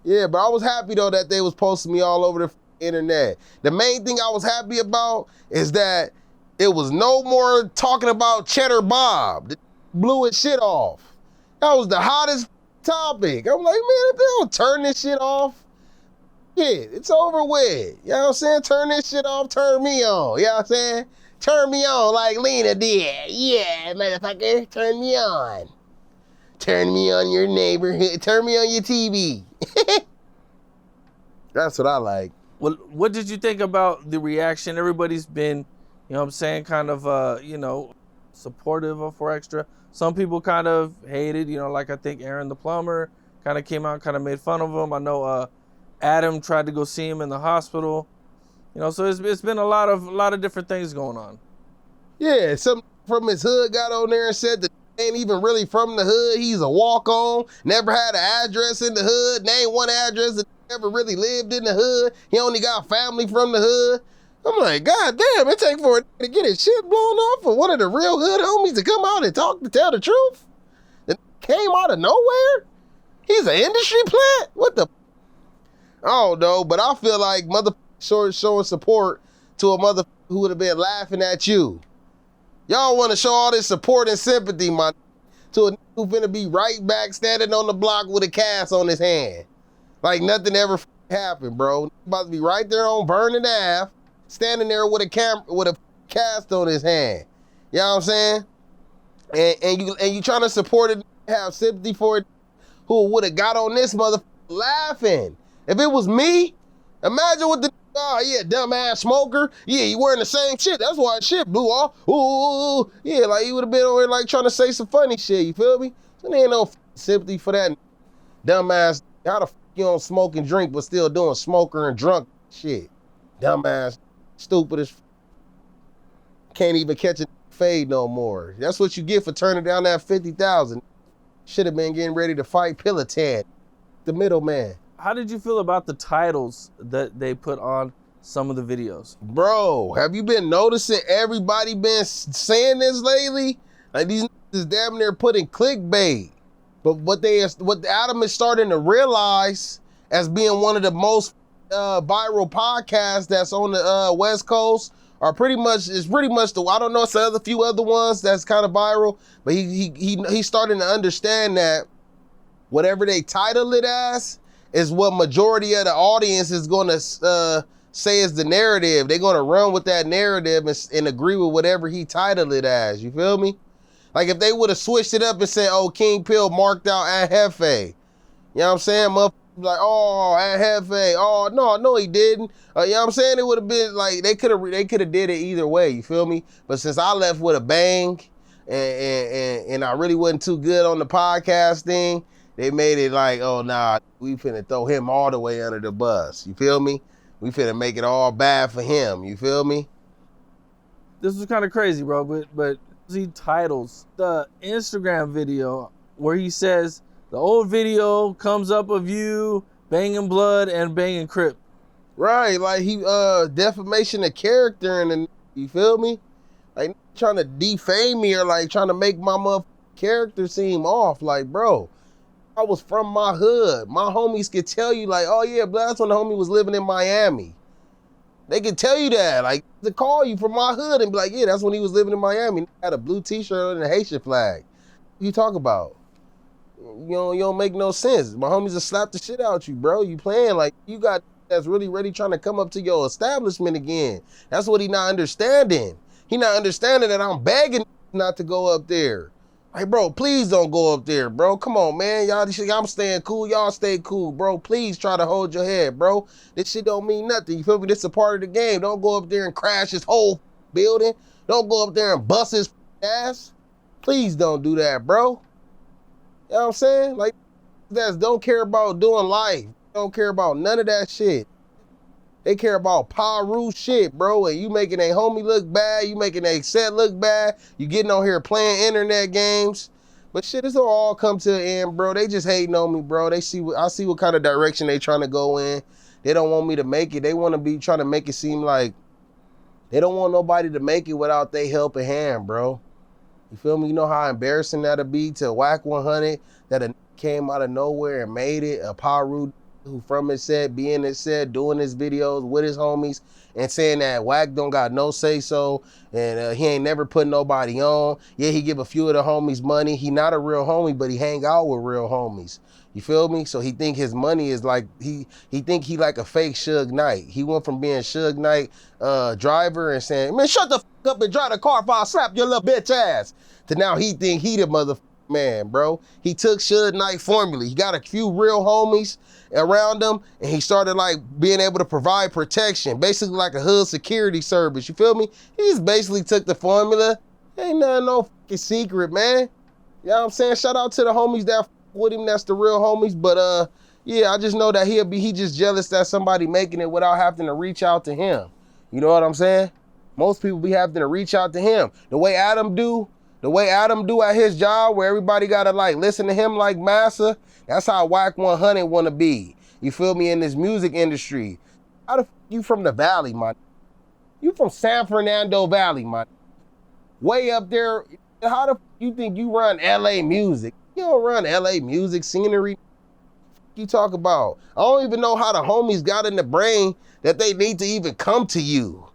Yeah, but I was happy though that they was posting me all over the internet. The main thing I was happy about is that it was no more talking about Cheddar Bob. Blew his shit off. That was the hottest topic. I'm like, man, if they don't turn this shit off, shit, it's over with. You know what I'm saying? Turn this shit off, turn me on. You know what I'm saying? Turn me on like Lena did. Yeah, motherfucker, turn me on. Turn me on your neighborhood. Turn me on your TV. That's what I like. Well, what did you think about the reaction? Everybody's been, you know what I'm saying, kind of, you know, supportive of 4Extra. Some people kind of hated, you know, like I think Aaron the Plumber kind of came out, kind of made fun of him. I know Adam tried to go see him in the hospital. You know, so it's been a lot of different things going on. Yeah, some from his hood got on there and said that ain't even really from the hood. He's a walk-on, never had an address in the hood, name one address that never really lived in the hood. He only got family from the hood. I'm like, God damn, it take for it to get his shit blown off for one of the real hood homies to come out and tell the truth? That came out of nowhere? He's an industry plant? What the? I don't know, but I feel like showing support to a mother who would have been laughing at you. Y'all want to show all this support and sympathy, to a who finna be right back standing on the block with a cast on his hand. Like nothing ever happened, bro. About to be right there on Vernon Ave, standing there with a cast on his hand. You know what I'm saying? And you trying to support it, have sympathy for it, who would have got on this motherfucker laughing. If it was me, imagine what the, oh yeah, dumbass smoker. Yeah, you wearing the same shit. That's why shit blew off. Ooh, yeah, like you would have been over here like trying to say some funny shit, you feel me? So there ain't no sympathy for that dumbass. How the you don't smoke and drink but still doing smoker and drunk shit? Dumbass, stupid as can't even catch a fade no more. That's what you get for turning down that 50,000. Should have been getting ready to fight Pilotan, the middleman. How did you feel about the titles that they put on some of the videos? Bro, have you been noticing everybody been saying this lately? Like these is damn near putting clickbait. But what Adam is starting to realize as being one of the most viral podcasts that's on the West Coast are pretty much the, I don't know, it's a few other ones that's kind of viral, but he's starting to understand that whatever they title it as is what majority of the audience is going to say is the narrative. They're going to run with that narrative and agree with whatever he titled it as. You feel me? Like if they would have switched it up and said, oh, King Pill marked out at Hefe. You know what I'm saying? like, oh, at Hefe, oh, no, he didn't. You know what I'm saying? It would have been like, they could have did it either way, you feel me? But since I left with a bang, and I really wasn't too good on the podcast thing, they made it like, oh, nah, we finna throw him all the way under the bus, you feel me? We finna make it all bad for him, you feel me? This was kind of crazy, bro, but he titles the Instagram video where he says, the old video comes up of you banging blood and banging Crip. Right, like he defamation of character and you feel me? Like trying to defame me or like trying to make my character seem off. Like, bro, I was from my hood. My homies could tell you like, oh yeah, but that's when the homie was living in Miami. They can tell you that, like, to call you from my hood and be like, yeah, that's when he was living in Miami. He had a blue t-shirt and a Haitian flag. What you talk about? You don't make no sense. My homies will slap the shit out you, bro. You playing like you got that's really ready trying to come up to your establishment again. That's what he not understanding. He not understanding that I'm begging not to go up there. Like, bro, please don't go up there, bro. Come on, man. Y'all, I'm staying cool. Y'all stay cool, bro. Please try to hold your head, bro. This shit don't mean nothing. You feel me? This is a part of the game. Don't go up there and crash his whole building. Don't go up there and bust his ass. Please don't do that, bro. You know what I'm saying? Like, that don't care about doing life. Don't care about none of that shit. They care about Paru shit, bro. And you making a homie look bad. You making a set look bad. You getting on here playing internet games. But shit, this will all come to an end, bro. They just hating on me, bro. I see what kind of direction they trying to go in. They don't want me to make it. They want to be trying to make it seem like they don't want nobody to make it without their helping hand, bro. You feel me? You know how embarrassing that'll be to Wack100 that a came out of nowhere and made it, a Paru who from his set, being his set, doing his videos with his homies, and saying that Wack don't got no say so, and he ain't never put nobody on. Yeah, he give a few of the homies money. He not a real homie, but he hang out with real homies. You feel me? So he think his money is like, he think he like a fake Suge Knight. He went from being Suge Knight driver and saying, man, shut the fuck up and drive the car if I slap your little bitch ass, to now he think he the motherfucker man, bro. He took Suge Knight formula. He got a few real homies around him, and he started like being able to provide protection, basically like a hood security service. You feel me? He just basically took the formula. Ain't nothing no fucking secret, man. You know what I'm saying? Shout out to the homies that with him. That's the real homies. But yeah, I just know that he just jealous that somebody making it without having to reach out to him. You know what I'm saying? Most people be having to reach out to him. The way Adam do at his job, where everybody gotta like listen to him like massa, that's how Wack100 wanna be. You feel me? In this music industry. How the f you from the valley, man? You from San Fernando Valley, man. Way up there. How the f you think you run LA music? You don't run LA music scenery. You talk about. I don't even know how the homies got in the brain that they need to even come to you.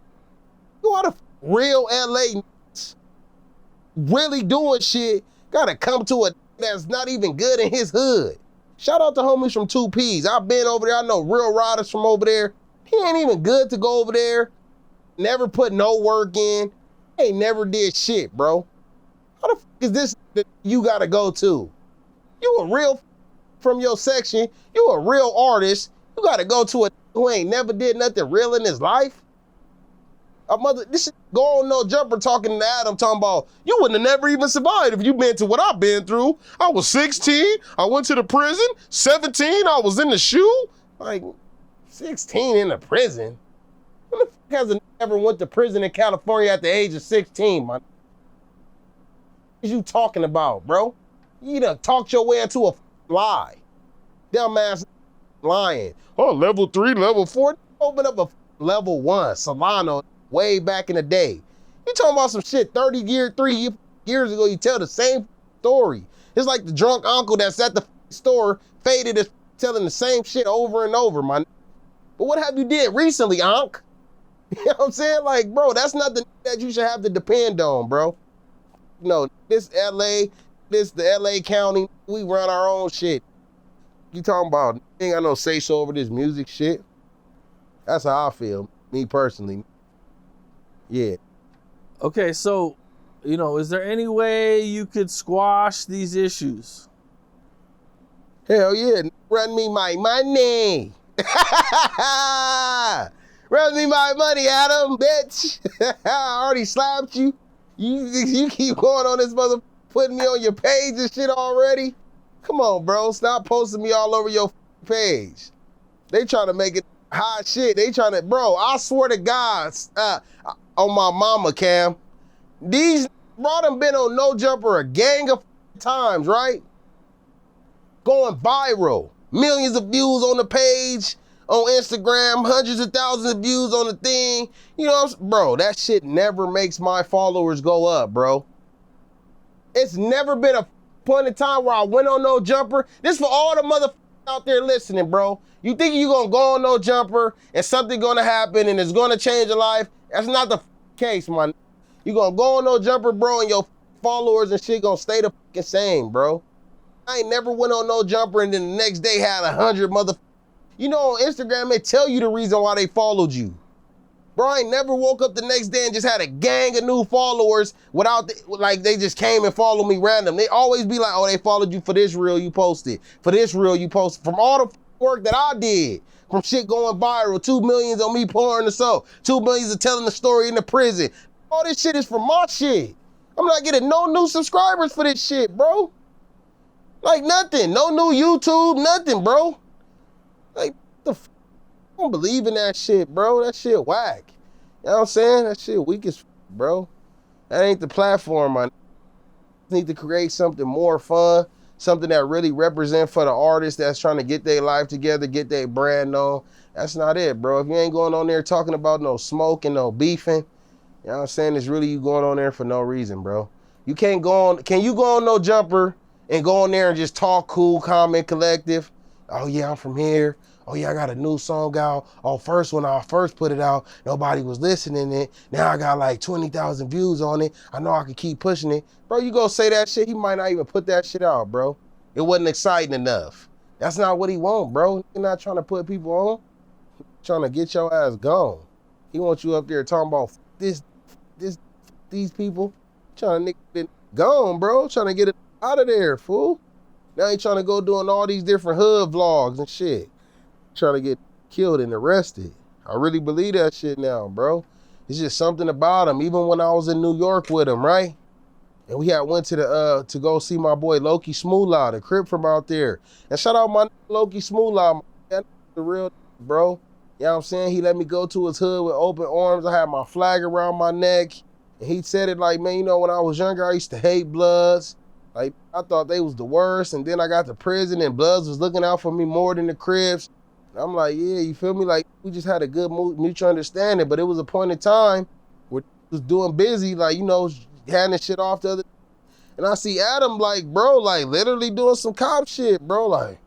You are the real LA really doing shit, gotta come to a that's not even good in his hood. Shout out to homies from 2Ps. I've been over there. I know real riders from over there. He ain't even good to go over there. Never put no work in. Ain't never did shit, bro. How the f is this that you gotta go to? You a real from your section. You a real artist. You gotta go to a who ain't never did nothing real in his life. This shit go on no jumper talking to Adam talking about, you wouldn't have never even survived if you been to what I've been through. I was 16, I went to the prison, 17, I was in the shoe. Like, 16 in the prison? Who the fuck hasn't ever went to prison in California at the age of 16, man? What you talking about, bro? You done talked your way into a lie. Dumbass lying. Oh, level 3, level 4, open up a level 1, Solano, way back in the day. You talking about some shit 3 years ago, you tell the same story. It's like the drunk uncle that's at the store, faded, is telling the same shit over and over, man. But what have you did recently, Unc? You know what I'm saying? Like, bro, that's not the that you should have to depend on, bro. You know, the LA County, we run our own shit. You talking about, ain't got no say so over this music shit. That's how I feel, me personally. Yeah. Okay, so, is there any way you could squash these issues? Hell yeah, run me my money. Run me my money, Adam, bitch. I already slapped you. You keep going on this mother, putting me on your page and shit already. Come on, bro. Stop posting me all over your page. They trying to make it hot shit. They trying to, bro, I swear to God, on my mama, Cam, these, bro, done been on No Jumper a gang of times, right? Going viral. Millions of views on the page, on Instagram, hundreds of thousands of views on the thing. You know, bro, that shit never makes my followers go up, bro. It's never been a point in time where I went on No Jumper. This for all the motherfuckers out there listening, bro. You think you gonna go on No Jumper and something gonna happen and it's gonna change your life? That's not the case, man. You gonna go on No Jumper, bro, and your followers and shit gonna stay the fucking same, bro. I ain't never went on No Jumper and then the next day had 100 motherfuckers. You know, on Instagram, they tell you the reason why they followed you. Bro, I ain't never woke up the next day and just had a gang of new followers without, like, they just came and followed me random. They always be like, oh, they followed you for this reel you posted, for this reel you posted. From all the work that I did, from shit going viral, 2 million on me pouring the soap, 2 million of telling the story in the prison. All this shit is from my shit. I'm not getting no new subscribers for this shit, bro. Like nothing, no new YouTube, nothing, bro. Like, I don't believe in that shit, bro. That shit whack. You know what I'm saying? That shit weak as bro. That ain't the platform. I need to create something more fun, something that really represent for the artists that's trying to get their life together, get their brand known. That's not it, bro. If you ain't going on there talking about no smoke and no beefing, you know what I'm saying? It's really you going on there for no reason, bro. You can't go on, can you go on No Jumper and go on there and just talk cool, calm, and collective? Oh yeah, I'm from here. Oh yeah, I got a new song out. Oh, first when I first put it out, nobody was listening to it. Now I got like 20,000 views on it. I know I can keep pushing it. Bro, you go say that shit, he might not even put that shit out, bro. It wasn't exciting enough. That's not what he want, bro. He's not trying to put people on. He's trying to get your ass gone. He wants you up there talking about these people. Trying to get gone, bro. Trying to get it out of there, fool. Now he trying to go doing all these different hood vlogs and shit. Trying to get killed and arrested. I really believe that shit now, bro. It's just something about him. Even when I was in New York with him, right? And we had went to the to go see my boy Loki Smoolah, the Crip from out there. And shout out my Loki Smoolah, man, the real bro. You know what I'm saying? He let me go to his hood with open arms. I had my flag around my neck. And he said it like, man, you know, when I was younger, I used to hate Bloods. Like, I thought they was the worst. And then I got to prison and Bloods was looking out for me more than the Crips. I'm like, yeah, you feel me? Like, we just had a good mutual understanding, but it was a point in time where was doing busy, like, you know, handing shit off to other. And I see Adam, like, bro, like, literally doing some cop shit, bro, like.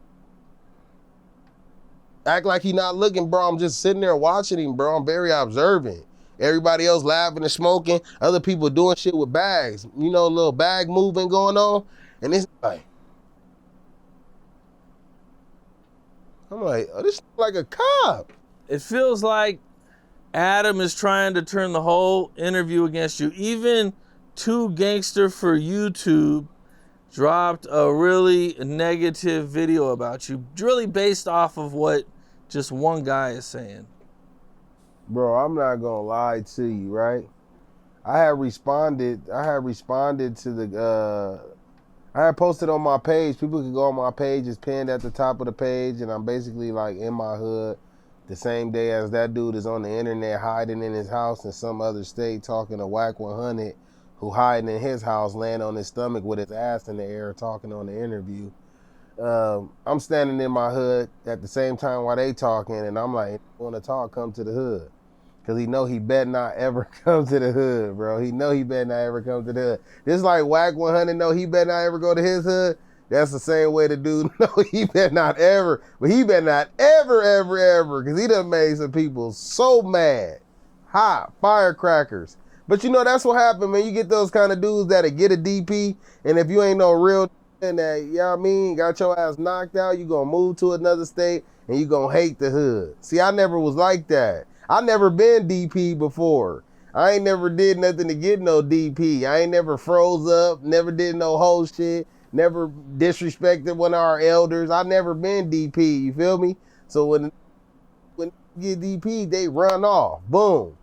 Act like he not looking, bro. I'm just sitting there watching him, bro. I'm very observant. Everybody else laughing and smoking. Other people doing shit with bags. You know, a little bag moving going on. And it's like, I'm like, oh, this is like a cop. It feels like Adam is trying to turn the whole interview against you. Even Too Gangster for YouTube dropped a really negative video about you, really based off of what just one guy is saying. Bro, I'm not gonna lie to you, right? I had responded to the I had posted on my page. People could go on my page. It's pinned at the top of the page, and I'm basically like in my hood the same day as that dude is on the internet hiding in his house in some other state talking to Wack100, who hiding in his house, laying on his stomach with his ass in the air talking on the interview. I'm standing in my hood at the same time while they talking, and I'm like, want to talk, come to the hood. Because he know he better not ever come to the hood, bro. He know he better not ever come to the hood. Just like Wack100 know he better not ever go to his hood, that's the same way the dude know he better not ever, but he better not ever, because he done made some people so mad. Hot, firecrackers. But you know, that's what happened, man. You get those kind of dudes that'll get a DP, and if you ain't no real that, you know what I mean, got your ass knocked out, you gonna move to another state, and you gonna hate the hood. See, I never was like that. I never been DP before. I ain't never did nothing to get no DP. I ain't never froze up, never did no whole shit, never disrespected one of our elders. I never been DP, you feel me? So when you get DP, they run off, boom.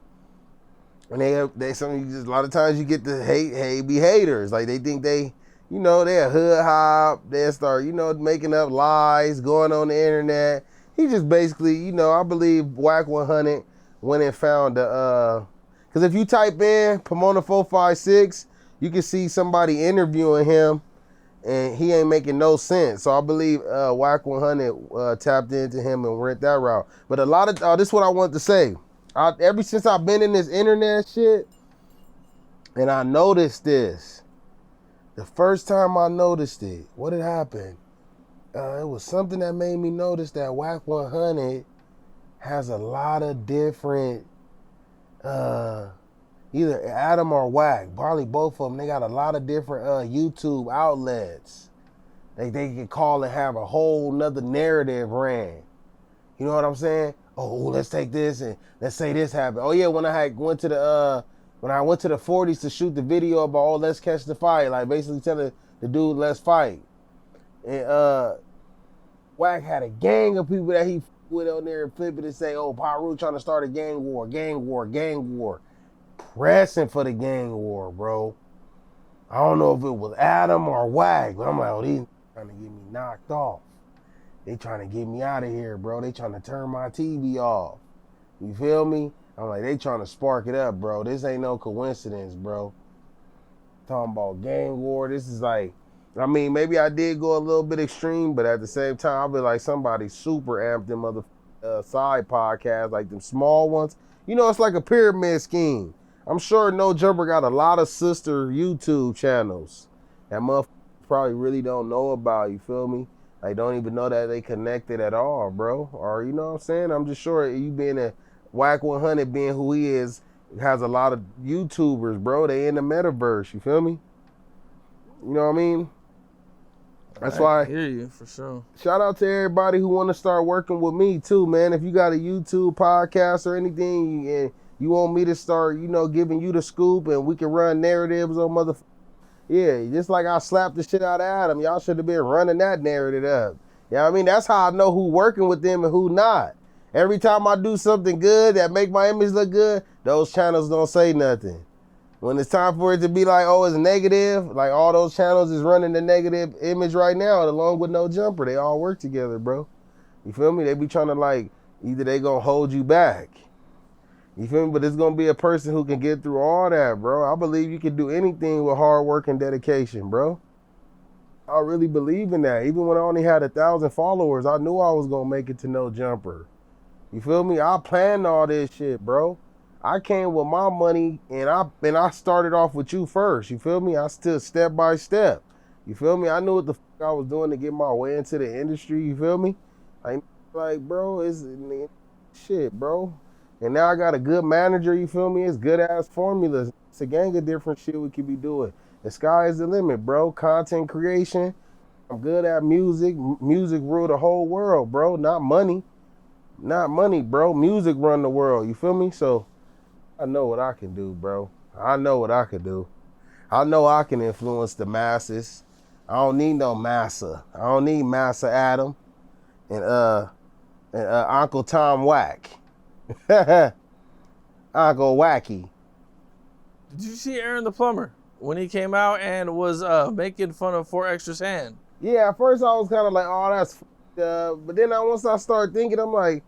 And they a lot of times you get the be haters. Like they think they, they're a hood hop. They start, making up lies, going on the internet. He just basically, I believe Wack100 went and found because if you type in Pomona 456, you can see somebody interviewing him, and he ain't making no sense. So I believe Wack100 tapped into him and went that route. But a lot of this is what I want to say. Ever since I've been in this internet shit, and I noticed this, the first time I noticed it, what had happened? It was something that made me notice that Wack100 has a lot of different, either Adam or Wack, probably both of them. They got a lot of different YouTube outlets. They can call and have a whole nother narrative ran. You know what I'm saying? Oh, let's take this and let's say this happened. Oh yeah, when I went to the 40s to shoot the video about let's catch the fight, like basically telling the dude let's fight. And Wack had a gang of people that he went on there and flipping and say, oh, Paru trying to start a gang war. Pressing for the gang war, bro. I don't know if it was Adam or Wack, but I'm like, oh, these trying to get me knocked off. They trying to get me out of here, bro. They trying to turn my TV off. You feel me? I'm like, they trying to spark it up, bro. This ain't no coincidence, bro. Talking about gang war. This is like, I mean, maybe I did go a little bit extreme, but at the same time, I'll be like somebody super amped them other side podcasts, like them small ones. It's like a pyramid scheme. I'm sure No Jumper got a lot of sister YouTube channels that motherfuckers probably really don't know about, you feel me? Like, don't even know that they connected at all, bro. Or, you know what I'm saying? I'm just sure you being a Wack100, being who he is, has a lot of YouTubers, bro. They in the metaverse, you feel me? You know what I mean? That's why I hear you, for sure. Shout out to everybody who want to start working with me, too, man. If you got a YouTube podcast or anything, and you want me to start, giving you the scoop, and we can run narratives on motherfuckers. Yeah, just like I slapped the shit out of Adam, y'all should have been running that narrative up. You know what I mean? That's how I know who working with them and who not. Every time I do something good that make my image look good, those channels don't say nothing. When it's time for it to be like, oh, it's negative, like all those channels is running the negative image right now, along with No Jumper. They all work together, bro. You feel me? They be trying to like, either they gonna hold you back. You feel me? But it's gonna be a person who can get through all that, bro. I believe you can do anything with hard work and dedication, bro. I really believe in that. Even when I only had 1,000 followers, I knew I was gonna make it to No Jumper. You feel me? I planned all this shit, bro. I came with my money and I started off with you first. You feel me? I stood step by step. You feel me? I knew what the fuck I was doing to get my way into the industry. You feel me? Like, bro, it's shit, bro. And now I got a good manager, you feel me? It's good ass formulas. It's a gang of different shit we could be doing. The sky is the limit, bro. Content creation. I'm good at music. Music rule the whole world, bro. Not money. Not money, bro. Music run the world. You feel me? So I know what I can do, bro. I know what I can do. I know I can influence the masses. I don't need no massa. I don't need Massa Adam and Uncle Tom Wack. Uncle Wacky. Did you see Aaron the Plumber when he came out and was making fun of 4Extra's hand? Yeah, at first I was kind of like, oh, that's but then once I started thinking, I'm like,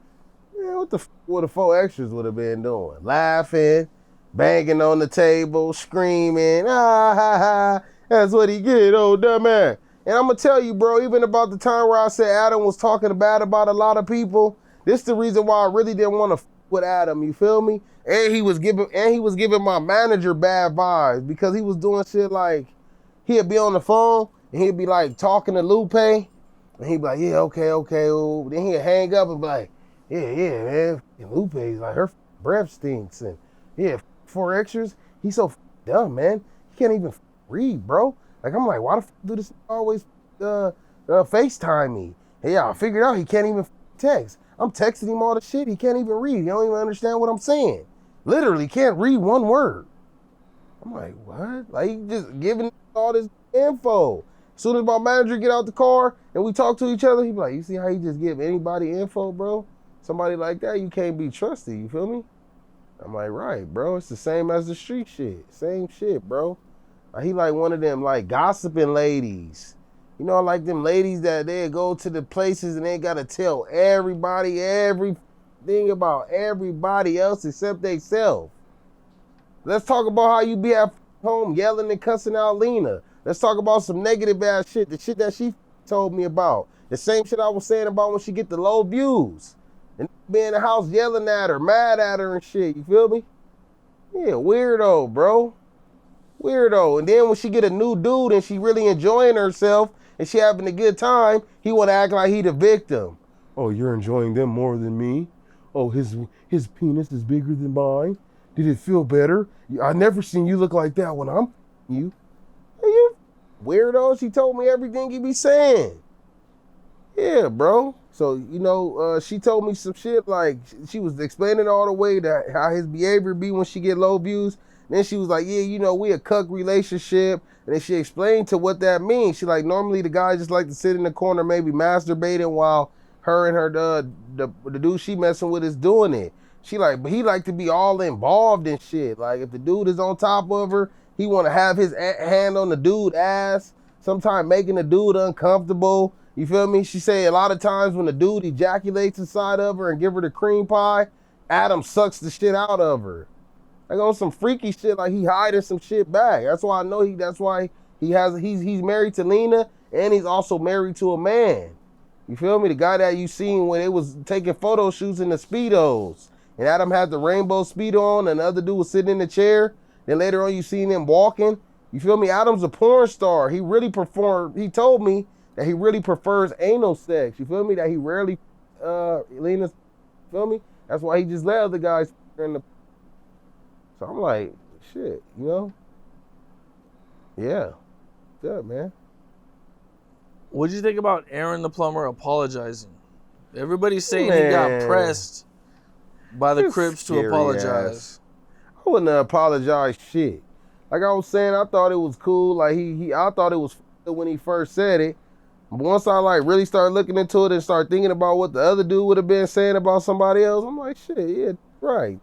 man, what the would the 4Extras would have been doing? Laughing, banging on the table, screaming, ah, ha, ha, that's what he get, oh, dumb man. And I'm going to tell you, bro, even about the time where I said Adam was talking bad about a lot of people, this is the reason why I really didn't want to with Adam, you feel me? And he was giving my manager bad vibes because he was doing shit like, he'd be on the phone and he'd be like talking to Lupe, and he'd be like, yeah, okay, ooh. Then he'd hang up and be like, yeah, man. And Lupe's like, her breath stinks. And yeah, 4Extras, he's so dumb, man. He can't even read, bro. Like, I'm like, why the fuck do this always FaceTime me? Hey, yeah, I figured out he can't even text. I'm texting him all the shit. He can't even read. He don't even understand what I'm saying. Literally can't read one word. I'm like, what? Like, he just giving all this info. As soon as my manager get out the car and we talk to each other, he be like, you see how he just give anybody info, bro? Somebody like that, you can't be trusted, you feel me? I'm like, right, bro. It's the same as the street shit. Same shit, bro. He like one of them like gossiping ladies. You know, like them ladies that they go to the places and they gotta tell everybody everything about everybody else except they self. Let's talk about how you be at home yelling and cussing out Lena. Let's talk about some negative ass shit, the shit that she told me about. The same shit I was saying about when she get the low views. And be in the house yelling at her, mad at her and shit, you feel me? Yeah, weirdo, bro. Weirdo. And then when she get a new dude and she really enjoying herself and she having a good time, he want to act like he the victim. Oh, you're enjoying them more than me? Oh, his penis is bigger than mine? Did it feel better? I never seen you look like that when I'm you. Hey, you weirdo. She told me everything he be saying. Yeah, bro. So, you know, she told me some shit like she was explaining all the way that how his behavior be when she get low views. Then she was like, yeah, you know, we a cuck relationship. And then she explained to what that means. She like, normally the guy just like to sit in the corner, maybe masturbating while her and her, the dude she messing with is doing it. She like, but he like to be all involved in shit. Like if the dude is on top of her, he want to have his hand on the dude's ass, sometimes making the dude uncomfortable. You feel me? She say a lot of times when the dude ejaculates inside of her and give her the cream pie, Adam sucks the shit out of her. Like on some freaky shit, like he hiding some shit back. That's why I know he's married to Lena and he's also married to a man. You feel me? The guy that you seen when it was taking photo shoots in the Speedos. And Adam had the rainbow Speedo on and the other dude was sitting in the chair. Then later on you seen him walking. You feel me? Adam's a porn star. He told me that he really prefers anal sex. You feel me? That he rarely, Lena's, feel me? That's why he just let other guys in the. So I'm like, shit, you know? Yeah. Good, man. What did you think about Aaron the Plumber apologizing? Everybody's saying he got pressed by the Crips to apologize. I wouldn't apologize shit. Like I was saying, I thought it was cool. Like I thought it was when he first said it. But once I like really started looking into it and start thinking about what the other dude would have been saying about somebody else, I'm like, shit, yeah, right.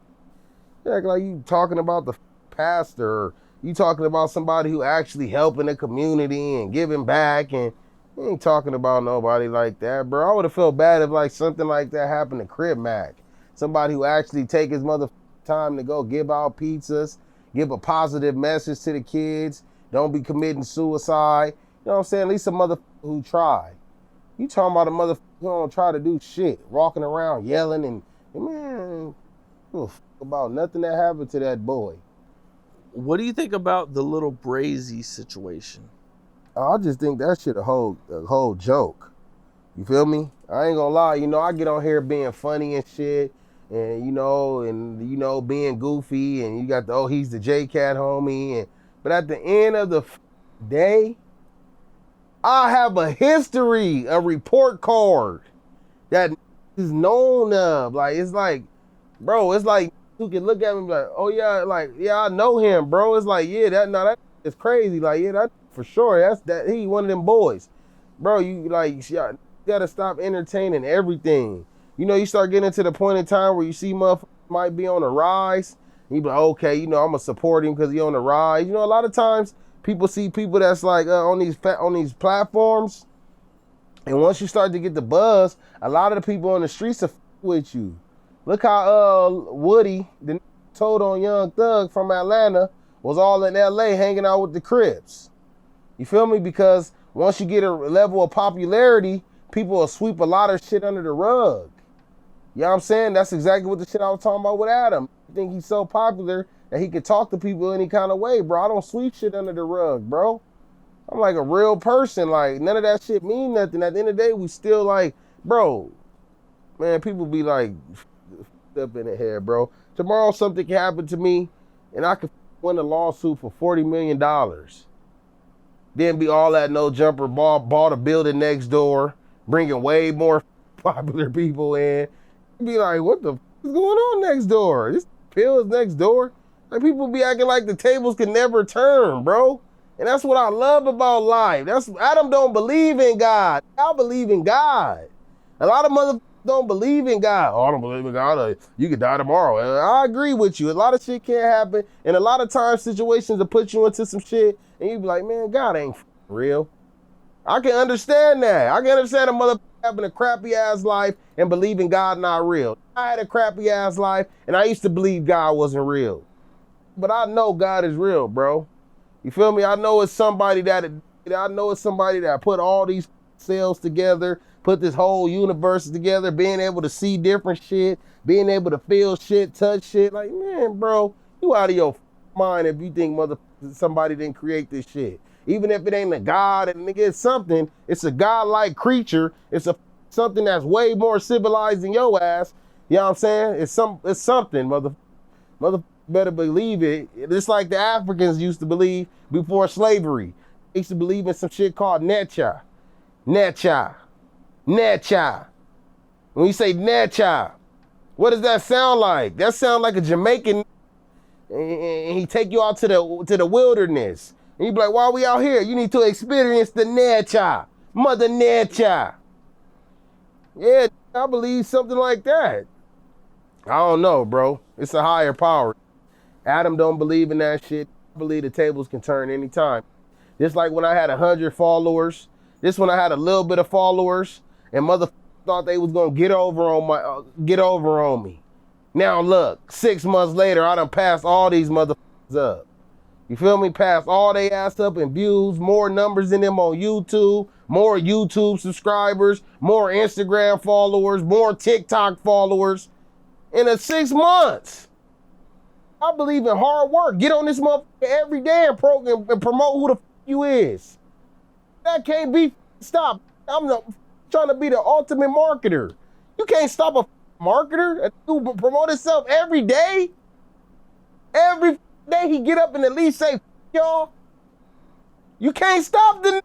You act like you talking about the pastor, or you talking about somebody who actually helping the community and giving back, and you ain't talking about nobody like that, bro. I would have felt bad if like something like that happened to Crib Mac. Somebody who actually take his mother time to go give out pizzas, give a positive message to the kids, don't be committing suicide. You know what I'm saying? At least a motherfucker who tried. You talking about a motherfucker who don't try to do shit, walking around yelling and man, about nothing that happened to that boy. What do you think about the little Brazy situation? I just think that shit a whole joke. You feel me? I ain't gonna lie, you know, I get on here being funny and shit, and you know, being goofy, and you got he's the J-Cat homie, but at the end of the day, I have a history, a report card that is known of. Like, it's like, bro, it's like you can look at me and be like, oh yeah, like, yeah, I know him, bro. It's like, yeah, that is crazy. Like, yeah, that for sure. He one of them boys. Bro, you gotta stop entertaining everything. You know, you start getting to the point in time where you see motherfuckers might be on a rise. And you be like, okay, you know, I'm gonna support him because he on the rise. You know, a lot of times people see people that's like on these platforms, and once you start to get the buzz, a lot of the people on the streets are with you. Look how Woody, the told on Young Thug from Atlanta, was all in LA hanging out with the Crips. You feel me? Because once you get a level of popularity, people will sweep a lot of shit under the rug. You know what I'm saying? That's exactly what the shit I was talking about with Adam. I think he's so popular that he can talk to people any kind of way, bro. I don't sweep shit under the rug, bro. I'm like a real person. Like, none of that shit mean nothing. At the end of the day, we still like, bro, man, people be like, up in the head, bro. Tomorrow something can happen to me and I could win a lawsuit for $40 million. Then be all that no jumper, bought a building next door, bringing way more popular people in. Be like, what the f is going on next door? This pill is next door. Like, people be acting like the tables can never turn, bro. And that's what I love about life. Adam don't believe in God. I believe in God. A lot of motherfuckers don't believe in God. Oh, I don't believe in God. You could die tomorrow. I agree with you. A lot of shit can't happen. And a lot of times situations will put you into some shit and you be like, man, God ain't real. I can understand that. I can understand a motherfucker having a crappy ass life and believing God not real. I had a crappy ass life and I used to believe God wasn't real. But I know God is real, bro. You feel me? I know it's somebody that put all these cells together, put this whole universe together, being able to see different shit, being able to feel shit, touch shit. Like, man, bro, you out of your mind if you think somebody didn't create this shit. Even if it ain't a God, and nigga, it's something. It's a God-like creature. It's something that's way more civilized than your ass. You know what I'm saying? It's something, mother better believe it. It's like the Africans used to believe before slavery. They used to believe in some shit called Necha. Necha. Necha. When you say Necha, what does that sound like? That sound like a Jamaican, and he take you out to the wilderness. And you be like, why are we out here? You need to experience the Necha. Mother Necha. Yeah, I believe something like that. I don't know, bro. It's a higher power. Adam don't believe in that shit. I believe the tables can turn anytime. Just like when I had 100 followers. This when I had a little bit of followers, and motherfuckers thought they was gonna get over on me. Now look, 6 months later, I done passed all these motherfuckers up. You feel me? Passed all they ass up in views, more numbers than them on YouTube, more YouTube subscribers, more Instagram followers, more TikTok followers in 6 months. I believe in hard work. Get on this motherfucker every day and promote who the you is. That can't be stopped. I'm trying to be the ultimate marketer. You can't stop a marketer who promote himself every day. Every day he get up and at least say, y'all. You can't stop the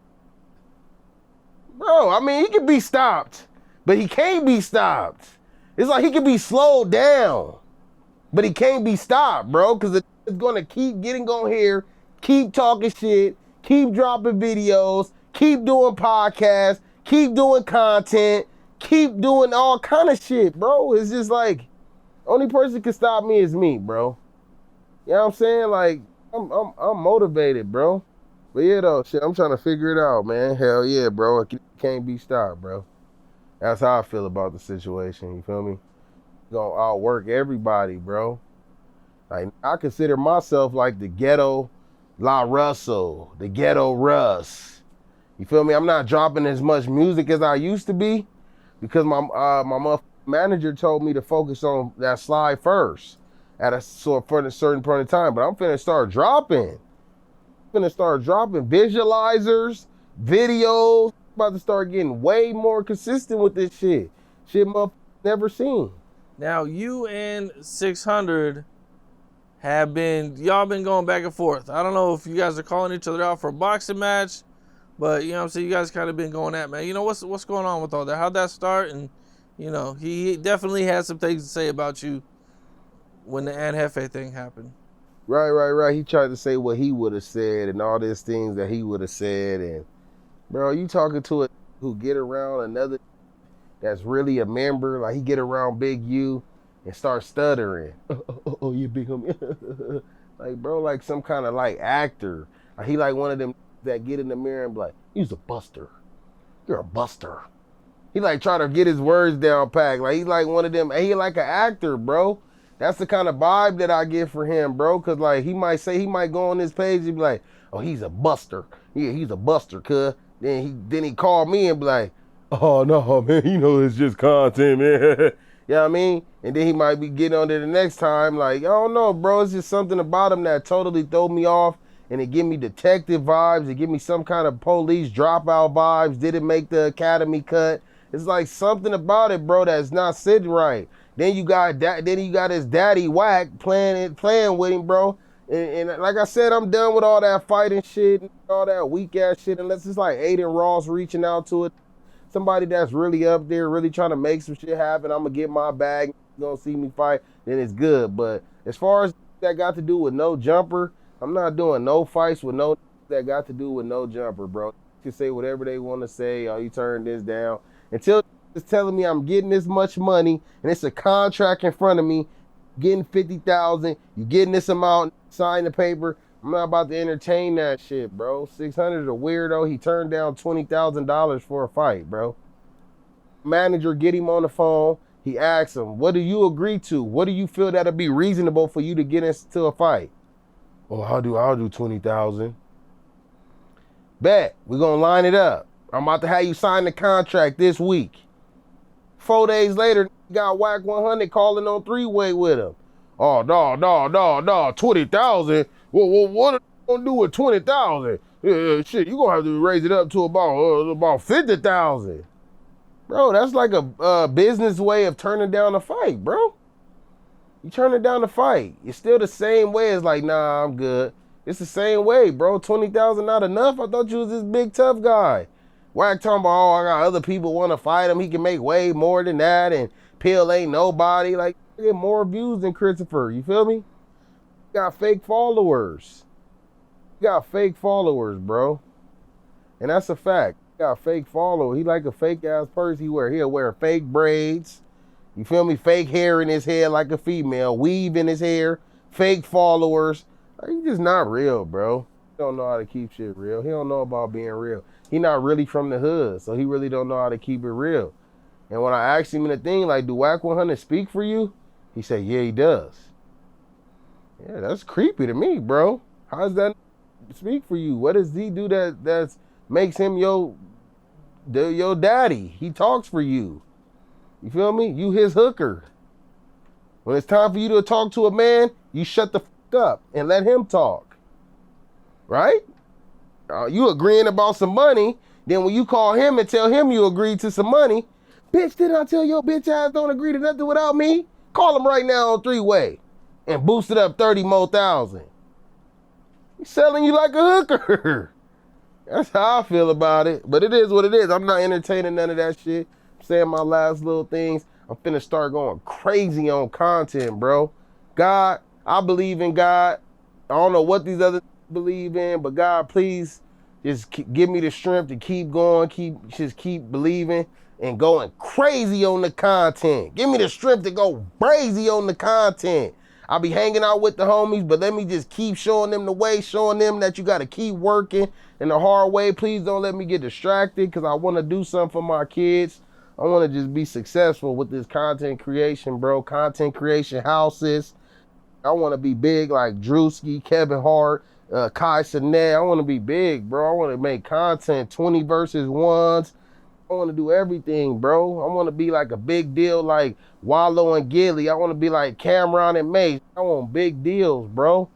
bro. I mean, he can be stopped, but he can't be stopped. It's like he can be slowed down. But he can't be stopped, bro, because it's going to keep getting on here, keep talking shit, keep dropping videos, keep doing podcasts, keep doing content, keep doing all kind of shit, bro. It's just like, only person can stop me is me, bro. You know what I'm saying? Like, I'm motivated, bro. But yeah, though, shit, I'm trying to figure it out, man. Hell yeah, bro. It can't be stopped, bro. That's how I feel about the situation, you feel me? Gonna outwork everybody, bro. Like, I consider myself like the ghetto La Russell, the ghetto Russ. You feel me? I'm not dropping as much music as I used to be because my manager told me to focus on that slide first at a certain point in time. But I'm finna start dropping. Visualizers, videos. I'm about to start getting way more consistent with this shit. Shit motherfuckers never seen. Now, you and 600 y'all been going back and forth. I don't know if you guys are calling each other out for a boxing match, but you know what I'm saying, you guys kind of been going at, man. You know, what's going on with all that? How'd that start? And, you know, he definitely had some things to say about you when the Anjefe thing happened. Right. He tried to say what he would have said and all these things that he would have said. And, bro, you talking to a who get around another that's really a member, like he get around Big U and start stuttering. Oh, you big homie. Like, bro, like some kind of like actor. Like he like one of them that get in the mirror and be like, you's a buster. You're a buster. He like try to get his words down packed. Like he's like one of them, he like an actor, bro. That's the kind of vibe that I get for him, bro. Cause like he might go on his page and be like, oh, he's a buster. Yeah, he's a buster, cuz. Then he called me and be like, oh, no, man, you know, it's just content, man. You know what I mean? And then he might be getting on there the next time, like, I don't know, bro. It's just something about him that totally throw me off. And it give me detective vibes. It give me some kind of police dropout vibes. Didn't make the academy cut. It's like something about it, bro, that's not sitting right. Then you got his daddy Wack playing with him, bro. And like I said, I'm done with all that fighting shit and all that weak ass shit. Unless it's like Aiden Ross reaching out to it. Somebody that's really up there, really trying to make some shit happen. I'm going to get my bag. You're going to see me fight. Then it's good. But as far as that got to do with no jumper, I'm not doing no fights with no that got to do with no jumper, bro. You can say whatever they want to say. Oh, you turn this down. Until it's telling me I'm getting this much money and it's a contract in front of me, getting 50,000, you getting this amount, sign the paper. I'm not about to entertain that shit, bro. 600 is a weirdo. He turned down $20,000 for a fight, bro. Manager get him on the phone. He asks him, what do you agree to? What do you feel that'll be reasonable for you to get into a fight? Oh, I'll do 20,000. Bet, we're gonna line it up. I'm about to have you sign the contract this week. 4 days later, got Wack100 calling on three-way with him. Oh, no, 20,000. Well, what are you gonna do with 20,000? Shit, you gonna have to raise it up to about 50,000. Bro, that's like a business way of turning down a fight, bro. You turn it down the fight. It's still the same way as like, nah, I'm good. It's the same way, bro. 20,000 not enough? I thought you was this big tough guy. Wack talking about, oh, I got other people want to fight him. He can make way more than that. And Pill ain't nobody. Like, I get more views than Christopher. You feel me? You got fake followers. You got fake followers, bro. And that's a fact. You got fake followers. He like a fake ass person. He'll wear fake braids. You feel me? Fake hair in his head like a female. Weave in his hair. Fake followers. Like, he just not real, bro. He don't know how to keep shit real. He don't know about being real. He not really from the hood, so he really don't know how to keep it real. And when I asked him in the thing, like, do Wack100 speak for you? He said, yeah, he does. Yeah, that's creepy to me, bro. How does that speak for you? What does he do that makes him your daddy? He talks for you. You feel me? You his hooker. When it's time for you to talk to a man, you shut the fuck up and let him talk. Right? You agreeing about some money, then when you call him and tell him you agreed to some money, bitch, didn't I tell your bitch ass don't agree to nothing without me? Call him right now on three-way and boost it up 30 more thousand. He's selling you like a hooker. That's how I feel about it. But it is what it is. I'm not entertaining none of that shit. I'm saying my last little things. I'm finna start going crazy on content, bro. God, I believe in God. I don't know what these other believe in, but God, please just give me the strength to keep going, keep believing and going crazy on the content. Give me the strength to go crazy on the content. I'll be hanging out with the homies, but let me just keep showing them the way, showing them that you got to keep working in the hard way. Please don't let me get distracted because I want to do something for my kids. I want to just be successful with this content creation, bro. Content creation houses. I want to be big like Drewski, Kevin Hart, Kai Cenat. I want to be big, bro. I want to make content 20 versus 1s. I want to do everything, bro. I want to be like a big deal like Wallow and Gilly. I want to be like Cameron and Mace. I want big deals, bro.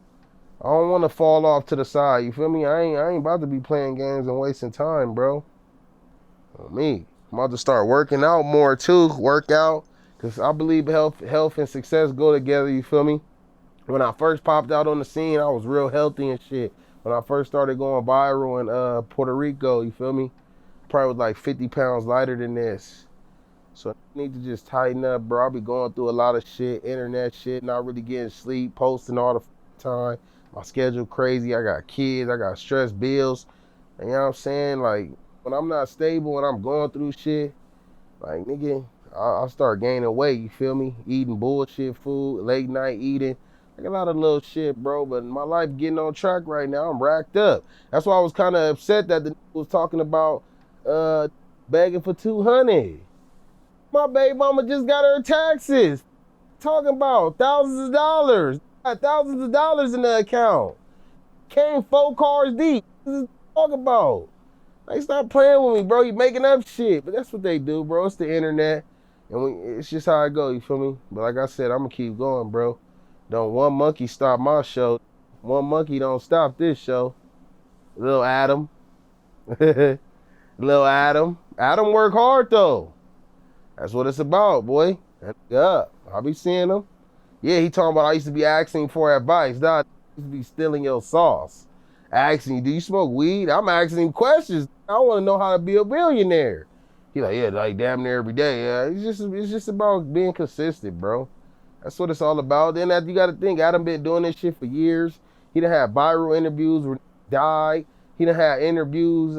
I don't want to fall off to the side. You feel me? I ain't about to be playing games and wasting time, bro. Me. I'm about to start working out more too. Work out. Because I believe health and success go together. You feel me? When I first popped out on the scene, I was real healthy and shit. When I first started going viral in Puerto Rico, you feel me? Probably was like 50 pounds lighter than this. So I need to just tighten up, bro. I be going through a lot of shit, internet shit, not really getting sleep, posting all the time. My schedule crazy. I got kids, I got stress bills. And you know what I'm saying? Like, when I'm not stable and I'm going through shit, like, nigga, I'll start gaining weight, you feel me? Eating bullshit food, late night eating. Like a lot of little shit, bro, but my life getting on track right now. I'm racked up. That's why I was kind of upset that the was talking about begging for 200. My baby mama just got her taxes. Talking about thousands of dollars. Got thousands of dollars in the account. Came 4 cars deep. What is talking about? Like, stop playing with me, bro. You making up shit. But that's what they do, bro. It's the internet. And it's just how I go, you feel me? But like I said, I'm going to keep going, bro. Don't one monkey stop my show. One monkey don't stop this show. Little Adam. Little Adam. Adam work hard, though. That's what it's about, boy. Yeah, I be seeing him. Yeah, he talking about I used to be asking for advice. Dog, I used to be stealing your sauce. Asking you, do you smoke weed? I'm asking him questions. I want to know how to be a billionaire. He like, yeah, like damn near every day. Yeah, it's just about being consistent, bro. That's what it's all about. Then after you got to think, Adam been doing this shit for years. He done had viral interviews where he died. He done had interviews.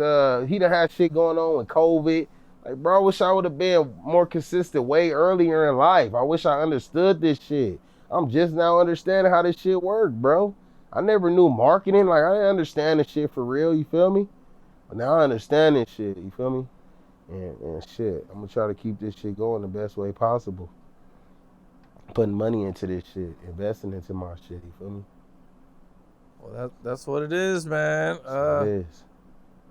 He done had shit going on with COVID. Like, bro, I wish I would have been more consistent way earlier in life. I wish I understood this shit. I'm just now understanding how this shit worked, bro. I never knew marketing. Like, I didn't understand this shit for real, you feel me? But now I understand this shit, you feel me? And shit, I'm gonna try to keep this shit going the best way possible. Putting money into this shit, investing into my shit, you feel me? Well, that's what it is, man. It is.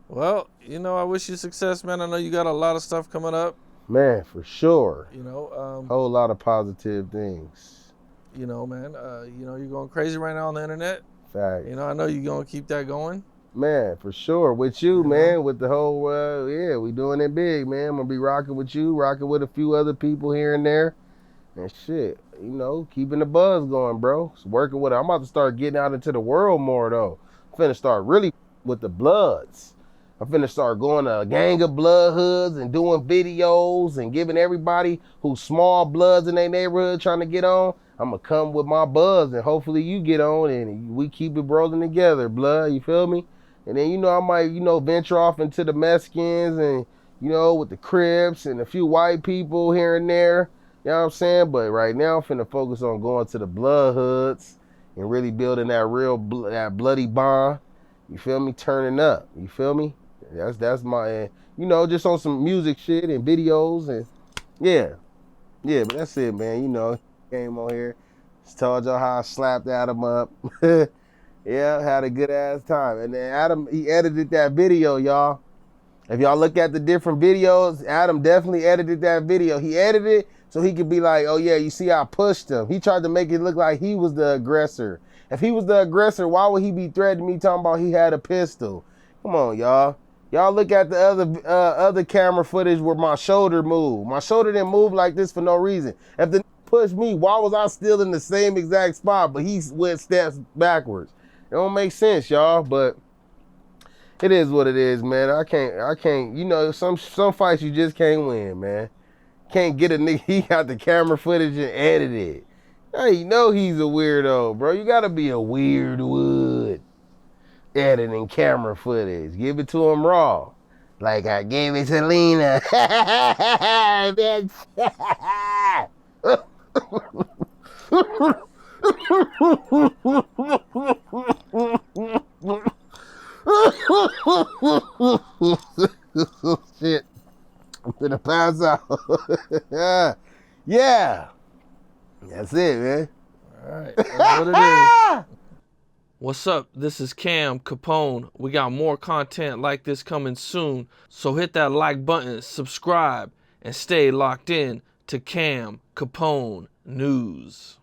Well, you know, I wish you success, man. I know you got a lot of stuff coming up. Man, for sure. You know, whole lot of positive things. You know, man. You know, you're going crazy right now on the internet. Fact. You know, I know you're gonna keep that going. Man, for sure. With you, man, with the whole, we doing it big, man. I'm gonna be rocking with you, rocking with a few other people here and there. And shit, you know, keeping the buzz going, bro. Just working with it. I'm about to start getting out into the world more, though. I'm finna start really with the Bloods. I'm finna start going to a gang of blood hoods and doing videos and giving everybody who's small bloods in their neighborhood trying to get on. I'm gonna come with my buzz and hopefully you get on and we keep it rolling together, blood. You feel me? And then, you know, I might, you know, venture off into the Mexicans and, you know, with the Crips and a few white people here and there. You know what I'm saying? But right now, I'm finna focus on going to the blood hoods and really building that real, that bloody bond. You feel me? Turning up. You feel me? That's my, you know, just on some music shit and videos and, yeah. Yeah, but that's it, man. You know, came on here, just told y'all how I slapped Adam up. Yeah, had a good ass time. And then Adam, he edited that video, y'all. If y'all look at the different videos, Adam definitely edited that video. He edited it so he could be like, oh yeah, you see I pushed him. He tried to make it look like he was the aggressor. If he was the aggressor, why would he be threatening me talking about he had a pistol? Come on, y'all. Y'all look at the other camera footage where my shoulder moved. My shoulder didn't move like this for no reason. If the pushed me, why was I still in the same exact spot, but he went steps backwards? It don't make sense, y'all, but it is what it is, man. I can't, you know, some fights you just can't win, man. Can't get a nigga, he got the camera footage and edit it. Now you know he's a weirdo, bro. You gotta be a weird wood editing camera footage. Give it to him raw. Like I gave it to Lena. Bitch. Shit. I'm gonna pass out. Yeah. That's it, man. All right. That's what it is. What's up? This is Cam Capone. We got more content like this coming soon. So hit that like button, subscribe, and stay locked in to Cam Capone News.